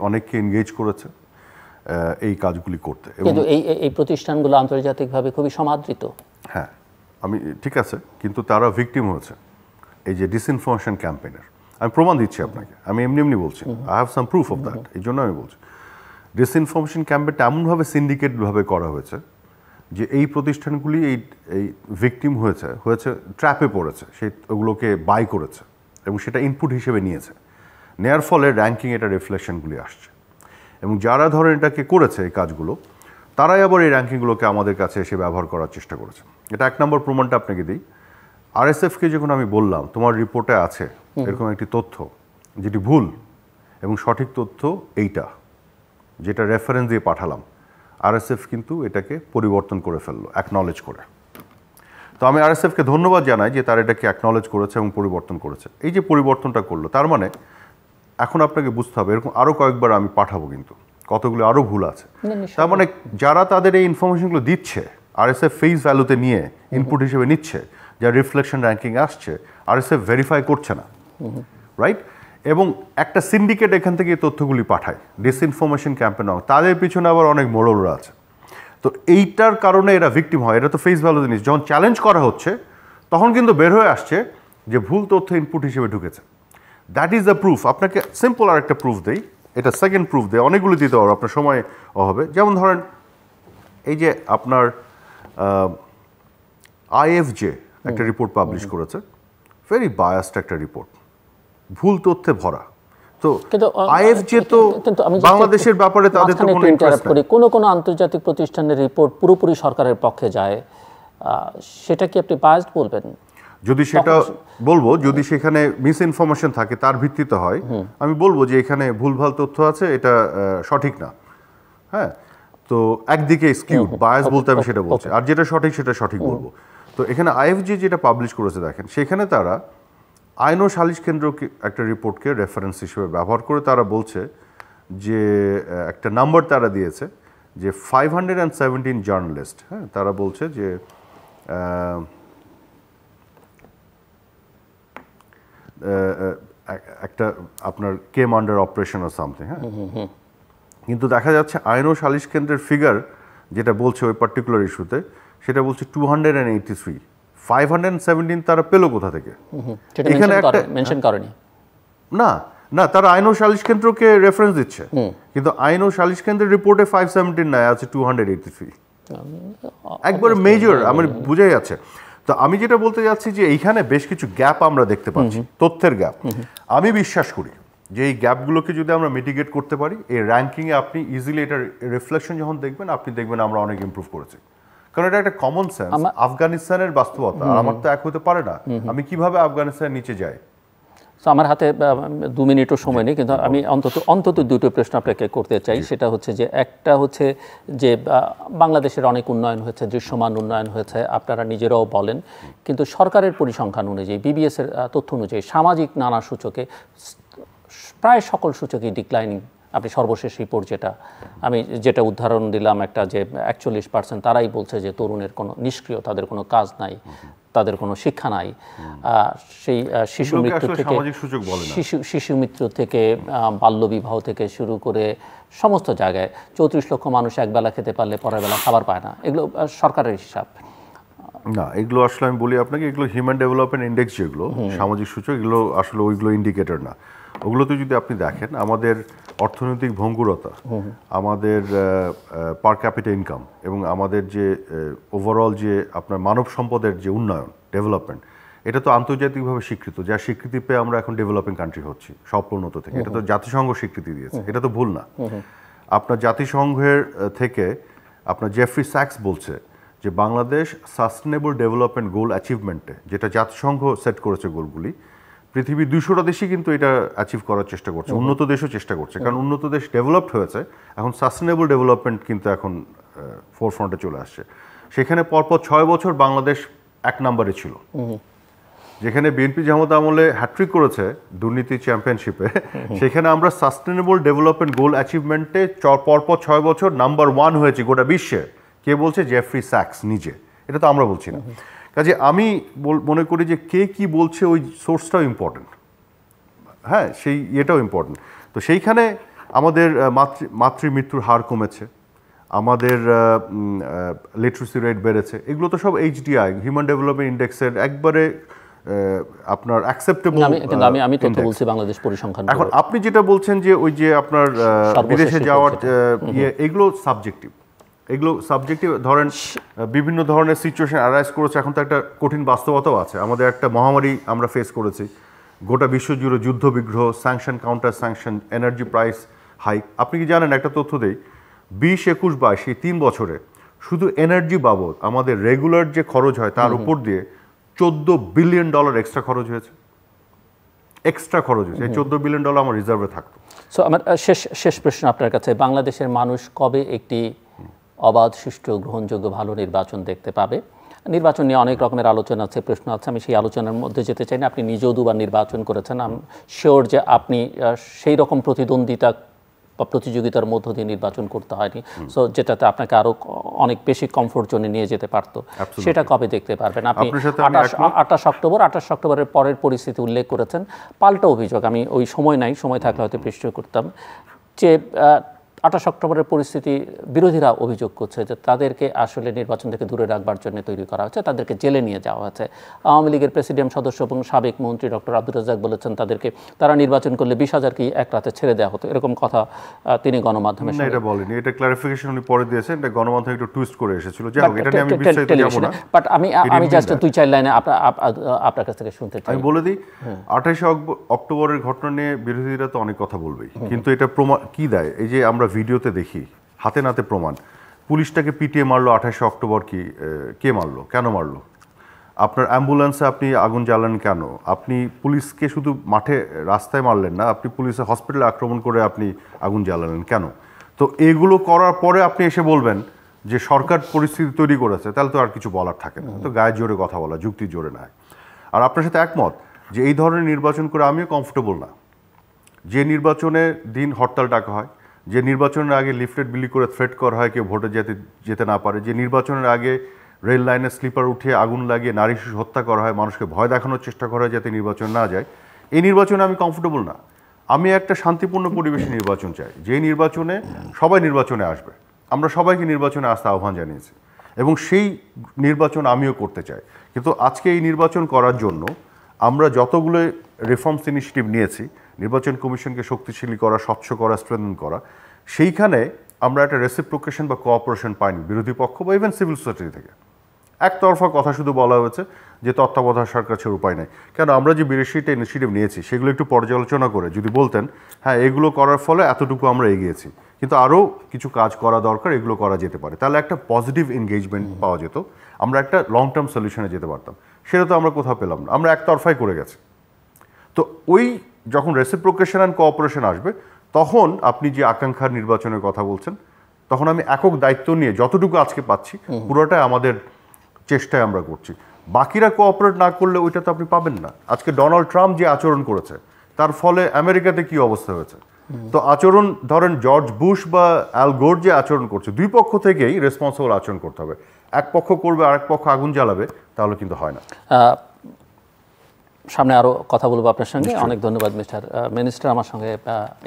অনেককে এনগেজ করেছে এই কাজগুলি করতে। কিন্তু এই প্রতিষ্ঠানগুলো আন্তর্জাতিকভাবে খুবই সমাদৃত। হ্যাঁ, আমি ঠিক আছে, কিন্তু তারা ভিকটিম হয়েছে এই যে ডিসইনফরমেশন ক্যাম্পেইনের। আমি প্রমাণ দিচ্ছি আপনাকে, আমি এমনি বলছি, I have some proof of that. এই জন্য আমি বলছি ডিসইনফরমেশন ক্যাম্পেইনটা এমনভাবে সিন্ডিকেটভাবে করা হয়েছে যে এই প্রতিষ্ঠানগুলি এই ভিকটিম হয়েছে ট্র্যাপে পড়েছে, ওগুলোকে বাই করেছে এবং সেটা ইনপুট হিসেবে নিয়েছে। নেয়ার ফলে র্যাঙ্কিং এটা রিফ্লেকশনগুলি আসছে, এবং যারা ধরেন এটাকে করেছে এই কাজগুলো, তারাই আবার এই র্যাঙ্কিংগুলোকে আমাদের কাছে এসে ব্যবহার করার চেষ্টা করেছে। এটা এক নম্বর প্রমাণটা আপনাকে দিই। আরএসএফকে যখন আমি বললাম তোমার রিপোর্টে আছে এরকম একটি তথ্য যেটি ভুল এবং সঠিক তথ্য এইটা, যেটা রেফারেন্স দিয়ে পাঠালাম, আরএসএফ কিন্তু এটাকে পরিবর্তন করে ফেললো অ্যাকনলেজ করে। তো আমি আরএসএফকে ধন্যবাদ জানাই যে তারা এটাকে অ্যাকনলেজ করেছে এবং পরিবর্তন করেছে। এই যে পরিবর্তনটা করলো, তার মানে এখন আপনাকে বুঝতে হবে এরকম আরও কয়েকবার আমি পাঠাবো, কিন্তু কতগুলো আরও ভুল আছে। তার মানে যারা তাদের এই ইনফরমেশনগুলো দিচ্ছে আরএসএফ ফেস ভ্যালুতে নিয়ে ইনপুট হিসেবে নিচ্ছে, যা রিফ্লেকশন র্যাঙ্কিং আসছে, আরএসএফ ভেরিফাই করছে না, রাইট? এবং একটা সিন্ডিকেট এখান থেকে এই তথ্যগুলি পাঠায় ডিসইনফরমেশন ক্যাম্পেইন। তাদের পিছনে আবার অনেক মোড়লরা আছে। তো এইটার কারণে এরা ভিকটিম হয়। এটা তো ফেস ভ্যালু জিনিস। যখন চ্যালেঞ্জ করা হচ্ছে তখন কিন্তু বের হয়ে আসছে যে ভুল তথ্য ইনপুট হিসেবে ঢুকেছে। That is the proof. আপনাকে সিম্পল আর একটা প্রুফ দেই, এটা সেকেন্ড প্রুফ দেয়, অনেকগুলো দিতে পারবো, আপনার সময় হবে। যেমন ধরেন এই যে আপনার আইএফজে একটা রিপোর্ট পাবলিশ করেছে, ভেরি বায়াসড একটা রিপোর্ট, ভুল তথ্যে ভরা। তো আইএফজে তো বাংলাদেশের ব্যাপারে তাদের তো কোনো ইন্টারেস্ট নেই। কোন আন্তর্জাতিক প্রতিষ্ঠানের রিপোর্ট পুরোপুরি সরকারের পক্ষে যায়, সেটা কি আপনি বায়াসড বলবেন? যদি সেটা বলবো, যদি সেখানে মিস ইনফরমেশন থাকে তার ভিত্তিতে হয়, আমি বলবো যে এখানে ভুলভাল তথ্য আছে, এটা সঠিক না। হ্যাঁ, তো একদিকে স্কিউড বায়াস বলতে আমি সেটা বলছি, আর যেটা সঠিক সেটা সঠিক বলবো। তো এখানে আইএফজি যেটা পাবলিশ করেছে দেখেন, সেখানে তারা আইন ও সালিশ কেন্দ্রকে একটা রিপোর্টকে রেফারেন্স হিসেবে ব্যবহার করে তারা বলছে যে একটা নাম্বার তারা দিয়েছে যে 517 জার্নালিস্ট, হ্যাঁ, তারা বলছে যে একটা আপনার কেম আন্ডার অপারেশন অর সামথিং। হ্যাঁ, কিন্তু দেখা যাচ্ছে আইন ও সালিশ কেন্দ্রের ফিগার যেটা বলছে ওই পার্টিকুলার ইস্যুতে, সেটা বলছে 283। 517 তারা পেলো কোথা থেকে? এখানে একটা মেনশন করেনি। না, তারা আইন ও সালিশ কেন্দ্রকে রেফারেন্স দিচ্ছে, কিন্তু আইন ও সালিশ কেন্দ্রের রিপোর্টে 517 নাই, আছে 283। একবারে মেজর, আমার বুঝাই যাচ্ছে। তো আমি যেটা বলতে যাচ্ছি যে এইখানে বেশ কিছু গ্যাপ আমরা দেখতে পাচ্ছি, তথ্যের গ্যাপ। আমি বিশ্বাস করি যে এই গ্যাপগুলোকে যদি আমরা মিটিগেট করতে পারি, এই র্যাঙ্কিংয়ে আপনি ইজিলি এটার রিফ্লেকশন যখন দেখবেন, আপনি দেখবেন আমরা অনেক ইমপ্রুভ করেছি। কারণ এটা একটা কমন সেন্স, আফগানিস্তানের বাস্তবতা। আমার তো এক হতে পারে না, আমি কিভাবে আফগানিস্তানের নিচে যাই। তো আমার হাতে 2 মিনিটও সময় নেই, কিন্তু আমি অন্তত দুটো প্রশ্ন আপনাকে করতে চাই। সেটা হচ্ছে যে একটা হচ্ছে যে বাংলাদেশের অনেক উন্নয়ন হয়েছে, দৃশ্যমান উন্নয়ন হয়েছে, আপনারা নিজেরাও বলেন, কিন্তু সরকারের পরিসংখ্যান অনুযায়ী, বিবিএসের তথ্য অনুযায়ী সামাজিক নানা সূচকে প্রায় সকল সূচকই ডিক্লাইনিং। আপনি সর্বশেষ রিপোর্ট যেটা উদাহরণ দিলাম একটা, যে 41% তারাই বলছে যে তরুণের কোনো নিষ্ক্রিয়, তাদের কোনো কাজ নাই, তাদের কোনো শিক্ষা নাই। সেই শিশু মৃত্যু থেকে বাল্যবিবাহ থেকে শুরু করে সমস্ত জায়গায় 34 লক্ষ মানুষ একবেলা খেতে পারলে পরের বেলা খাবার পায় না। এগুলো সরকারের হিসাব না। এগুলো আসলে আমি বলি আপনাকে, এগুলো হিউম্যান ডেভেলপমেন্ট ইন্ডেক্স, যেগুলো সামাজিক সূচক, এগুলো আসলে ওইগুলো ইন্ডিকেটর না। ওগুলোতে যদি আপনি দেখেন আমাদের অর্থনৈতিক ভঙ্গুরতা, আমাদের পার ক্যাপিটা ইনকাম এবং আমাদের যে ওভারঅল যে আপনার মানব সম্পদের যে উন্নয়ন ডেভেলপমেন্ট, এটা তো আন্তর্জাতিকভাবে স্বীকৃত, যার স্বীকৃতি পেয়ে আমরা এখন ডেভেলপিং কান্ট্রি হচ্ছি সব উন্নত থেকে। এটা তো জাতিসংঘ স্বীকৃতি দিয়েছে, এটা তো ভুল না। আপনার জাতিসংঘের থেকে আপনার জেফ্রি স্যাক্স বলছে যে বাংলাদেশ সাস্টেনেবল ডেভেলপমেন্ট গোল অ্যাচিভমেন্টে, যেটা জাতিসংঘ সেট করেছে গোলগুলি, পৃথিবীর 200টা দেশই কিন্তু এটা অ্যাচিভ করার চেষ্টা করছে, উন্নত দেশও চেষ্টা করছে, কারণ উন্নত দেশ ডেভেলপড হয়েছে, এখন সাস্টেনেবল ডেভেলপমেন্ট কিন্তু এখন ফোরফ্রন্টে চলে আসছে। সেখানে পরপর 6 বছর বাংলাদেশ 1 নম্বরে ছিল, যেখানে বিএনপি জামাত আমলে হ্যাট্রিক করেছে দুর্নীতি চ্যাম্পিয়নশিপে, সেখানে আমরা সাস্টেনেবল ডেভেলপমেন্ট গোল অ্যাচিভমেন্টে পরপর 6 বছর নাম্বার 1 হয়েছি গোটা বিশ্বে। কে বলছে? জেফ্রি স্যাক্স নিজে, এটা তো আমরা বলছি না। কাজে আমি মনে করি যে কে কি বলছে ওই সোর্সটাও ইম্পর্টেন্ট, হ্যাঁ, সেই ইয়েটাও ইম্পর্টেন্ট। তো সেইখানে আমাদের মাতৃমৃত্যুর হার কমেছে, আমাদের লিটারেসি রেট বেড়েছে, এগুলো তো সব HDI হিউম্যান ডেভেলপমেন্ট ইন্ডেক্সের একবারে আপনার অ্যাকসেপ্টেবল। আমি তথ্য বলছি বাংলাদেশ পরিসংখ্যান। এখন আপনি যেটা বলছেন যে ওই যে আপনার বিদেশে যাওয়ার এগুলো সাবজেক্টিভ, ধরেন বিভিন্ন ধরনের সিচুয়েশন অ্যারাইজ করেছে, এখন তো একটা কঠিন বাস্তবতাও আছে। আমাদের একটা মহামারী আমরা ফেস করেছি, গোটা বিশ্বজুড়ে যুদ্ধ বিগ্রহ, sanction, counter sanction, energy price hike. আপনি কি জানেন, একটা তথ্য দেই, 20, 21, 22 এই 3 বছরে শুধু এনার্জি বাবদ আমাদের রেগুলার যে খরচ হয় তার উপর দিয়ে $14 বিলিয়ন এক্সট্রা খরচ হয়েছে। এই $14 বিলিয়ন আমার রিজার্ভে থাকতো। সো আমার শেষ প্রশ্ন আপনার কাছে, বাংলাদেশের মানুষ কবে একটি অবাধ, সুষ্ঠু, গ্রহণযোগ্য ভালো নির্বাচন দেখতে পাবে? নির্বাচন নিয়ে অনেক রকমের আলোচনা আছে, প্রশ্ন আছে, আমি সেই আলোচনার মধ্যে যেতে চাই না। আপনি নিজেও 2বার নির্বাচন করেছেন, আমি শিওর যে আপনি সেই রকম প্রতিদ্বন্দ্বিতা বা প্রতিযোগিতার মধ্য দিয়ে নির্বাচন করতে হয়নি, সো যেটাতে আপনাকে আরো অনেক বেশি কমফোর্ট জোনে নিয়ে যেতে পারতো। সেটা কবে দেখতে পারবেন আপনি? 28 অক্টোবরের পরের পরিস্থিতি উল্লেখ করেছেন। পাল্টা অভিযোগ, আমি ওই সময় নাই, সময় থাকলে হয়তো পৃষ্ঠ করতাম, যে 28 অক্টোবরের পরিস্থিতি বিরোধীরা অভিযোগ করছে যে তাদেরকে আসলে নির্বাচন থেকে দূরে রাখবার জন্য তৈরি করা হচ্ছে, তাদেরকে জেলে নিয়ে যাওয়া হয়েছে। আওয়ামী লীগের প্রেসিডিয়াম সদস্য এবং সাবেক মন্ত্রী ডক্টর আব্দুর রাজ্জাক বলেছেন তারা নির্বাচন করলে 20,000 কি এক রাতে ছেড়ে দেওয়া হতো, এরকম কথা তিনি গণমাধ্যমে। না, এটা বলেনি, এটা ক্লারিফিকেশন উনি পরে দিয়েছেন, এটা গণমাধ্যমে একটু টুইস্ট করে এসেছিল। যাই হোক, এটা নিয়ে আমি বিস্তারিত যাব না, বাট আমি জাস্ট 2-4 লাইনে আপনার কাছ থেকে শুনতে চাই। আমি বলে দিই, 28 অক্টোবরের ঘটনা নিয়ে বিরোধীরা তো অনেক কথা বলবেই, কিন্তু এটা প্রমাণ কি দেয়? এই যে আমরা ভিডিওতে দেখি, হাতে নাতে প্রমাণ, পুলিশটাকে পিটিয়ে মারলো 28 অক্টোবর, কে মারলো, কেন মারলো? আপনার অ্যাম্বুলেন্সে আপনি আগুন জ্বালান কেন? আপনি পুলিশকে শুধু মাঠে রাস্তায় মারলেন না, আপনি পুলিশের হসপিটালে আক্রমণ করে আপনি আগুন জ্বালালেন কেন? তো এগুলো করার পরে আপনি এসে বলবেন যে সরকার পরিস্থিতি তৈরি করেছে, তাহলে তো আর কিছু বলার থাকে না, তো গায়ে জোরে কথা বলা, যুক্তি জোরে নয়। আর আপনার সাথে একমত যে এই ধরনের নির্বাচন করে আমিও কমফোর্টেবল না। যে নির্বাচনে দিন হরতাল ডাকা হয়, যে নির্বাচনের আগে লিফলেট বিলি করে থ্রেট করা হয় কেউ ভোটে যেতে না পারে, যে নির্বাচনের আগে রেল লাইনে স্লিপার উঠিয়ে আগুন লাগিয়ে নারী শিশু হত্যা করা হয়, মানুষকে ভয় দেখানোর চেষ্টা করা হয় যাতে নির্বাচন না যায়, এই নির্বাচনে আমি কমফোর্টেবল না। আমি একটা শান্তিপূর্ণ পরিবেশে নির্বাচন চাই, যে নির্বাচনে সবাই নির্বাচনে আসবে, আমরা সবাইকে নির্বাচনে আসতে আহ্বান জানিয়েছি এবং সেই নির্বাচন আমিও করতে চাই। কিন্তু আজকে এই নির্বাচন করার জন্য আমরা যতগুলো রিফর্মস ইনিশিয়েটিভ নিয়েছি, নির্বাচন কমিশনকে শক্তিশালী করা, স্বচ্ছ করা, স্ট্রেংথেন করা, সেইখানে আমরা একটা রেসিপ্রোকেশন বা কোঅপারেশন পাইনি বিরোধী পক্ষ বা ইভেন সিভিল সোসাইটি থেকে। একতরফা কথা শুধু বলা হয়েছে যে তত্ত্বাবধায়ক সরকার ছাড়া উপায় নেই। কেন? আমরা যে 82টা ইনিশিয়েটিভ নিয়েছি সেগুলো একটু পর্যালোচনা করে যদি বলতেন হ্যাঁ এগুলো করার ফলে এতটুকু আমরা এগিয়েছি, কিন্তু আরও কিছু কাজ করা দরকার, এগুলো করা যেতে পারে, তাহলে একটা পজিটিভ এনগেজমেন্ট পাওয়া যেত, আমরা একটা লং টার্ম সলিউশনে যেতে পারতাম। সেটা তো আমরা কোথাও পেলাম না, আমরা একতরফাই করে গেছি। তো ওই যখন রেসিপ্রোকেশন অ্যান্ড কোঅপারেশন আসবে তখন আপনি যে আকাঙ্ক্ষার নির্বাচনের কথা বলছেন, তখন আমি একক দায়িত্ব নিয়ে যতটুকু আজকে পাচ্ছি পুরোটাই আমাদের চেষ্টায় আমরা করছি। বাকিরা কোঅপারেট না করলে ওইটা তো আপনি পাবেন না। আজকে ডোনাল্ড ট্রাম্প যে আচরণ করেছে তার ফলে আমেরিকাতে কি অবস্থা হয়েছে, তো আচরণ ধরেন জর্জ বুশ বা অ্যাল গোর যে আচরণ করছে, দুই পক্ষ থেকেই রেসপন্সিবল আচরণ করতে হবে। এক পক্ষ করবে আর এক পক্ষ আগুন জ্বালাবে, তাহলে কিন্তু হয় না। সামনে আরও কথা বলবো আপনার সঙ্গে। অনেক ধন্যবাদ মিস্টার মিনিস্টার আমার সঙ্গে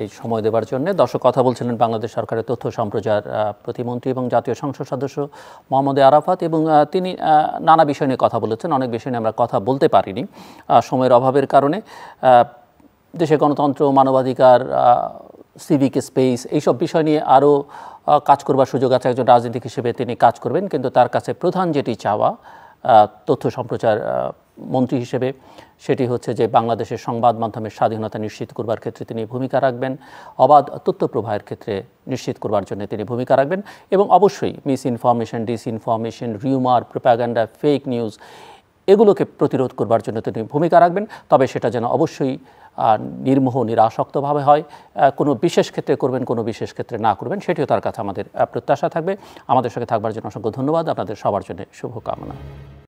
এই সময় দেওয়ার জন্য। দর্শক, কথা বলছিলেন বাংলাদেশ সরকারের তথ্য সম্প্রচার প্রতিমন্ত্রী এবং জাতীয় সংসদ সদস্য মোহাম্মদ আরাফাত, এবং তিনি নানা বিষয় নিয়ে কথা বলেছেন। অনেক বিষয় নিয়ে আমরা কথা বলতে পারিনি সময়ের অভাবের কারণে। দেশে গণতন্ত্র, মানবাধিকার, সিভিক স্পেস এইসব বিষয় নিয়ে আরও কাজ করবার সুযোগ আছে। একজন রাজনীতিক হিসেবে তিনি কাজ করবেন, কিন্তু তার কাছে প্রধান যেটি চাওয়া তথ্য সম্প্রচার মন্ত্রী হিসেবে, সেটি হচ্ছে যে বাংলাদেশের সংবাদ মাধ্যমের স্বাধীনতা নিশ্চিত করবার ক্ষেত্রে তিনি ভূমিকা রাখবেন, অবাধ তথ্য প্রবাহের ক্ষেত্রে নিশ্চিত করবার জন্য তিনি ভূমিকা রাখবেন, এবং অবশ্যই miss information, disinformation, rumour, propaganda, fake news এগুলোকে প্রতিরোধ করবার জন্য তিনি ভূমিকা রাখবেন। তবে সেটা যেন অবশ্যই নির্মোহ, নিরাসক্তভাবে হয়। কোনো বিশেষ ক্ষেত্রে করবেন, কোনো বিশেষ ক্ষেত্রে না করবেন, সেটিও তার কাছে আমাদের প্রত্যাশা থাকবে। আমাদের সঙ্গে থাকবার জন্য অসংখ্য ধন্যবাদ। আপনাদের সবার জন্য শুভকামনা।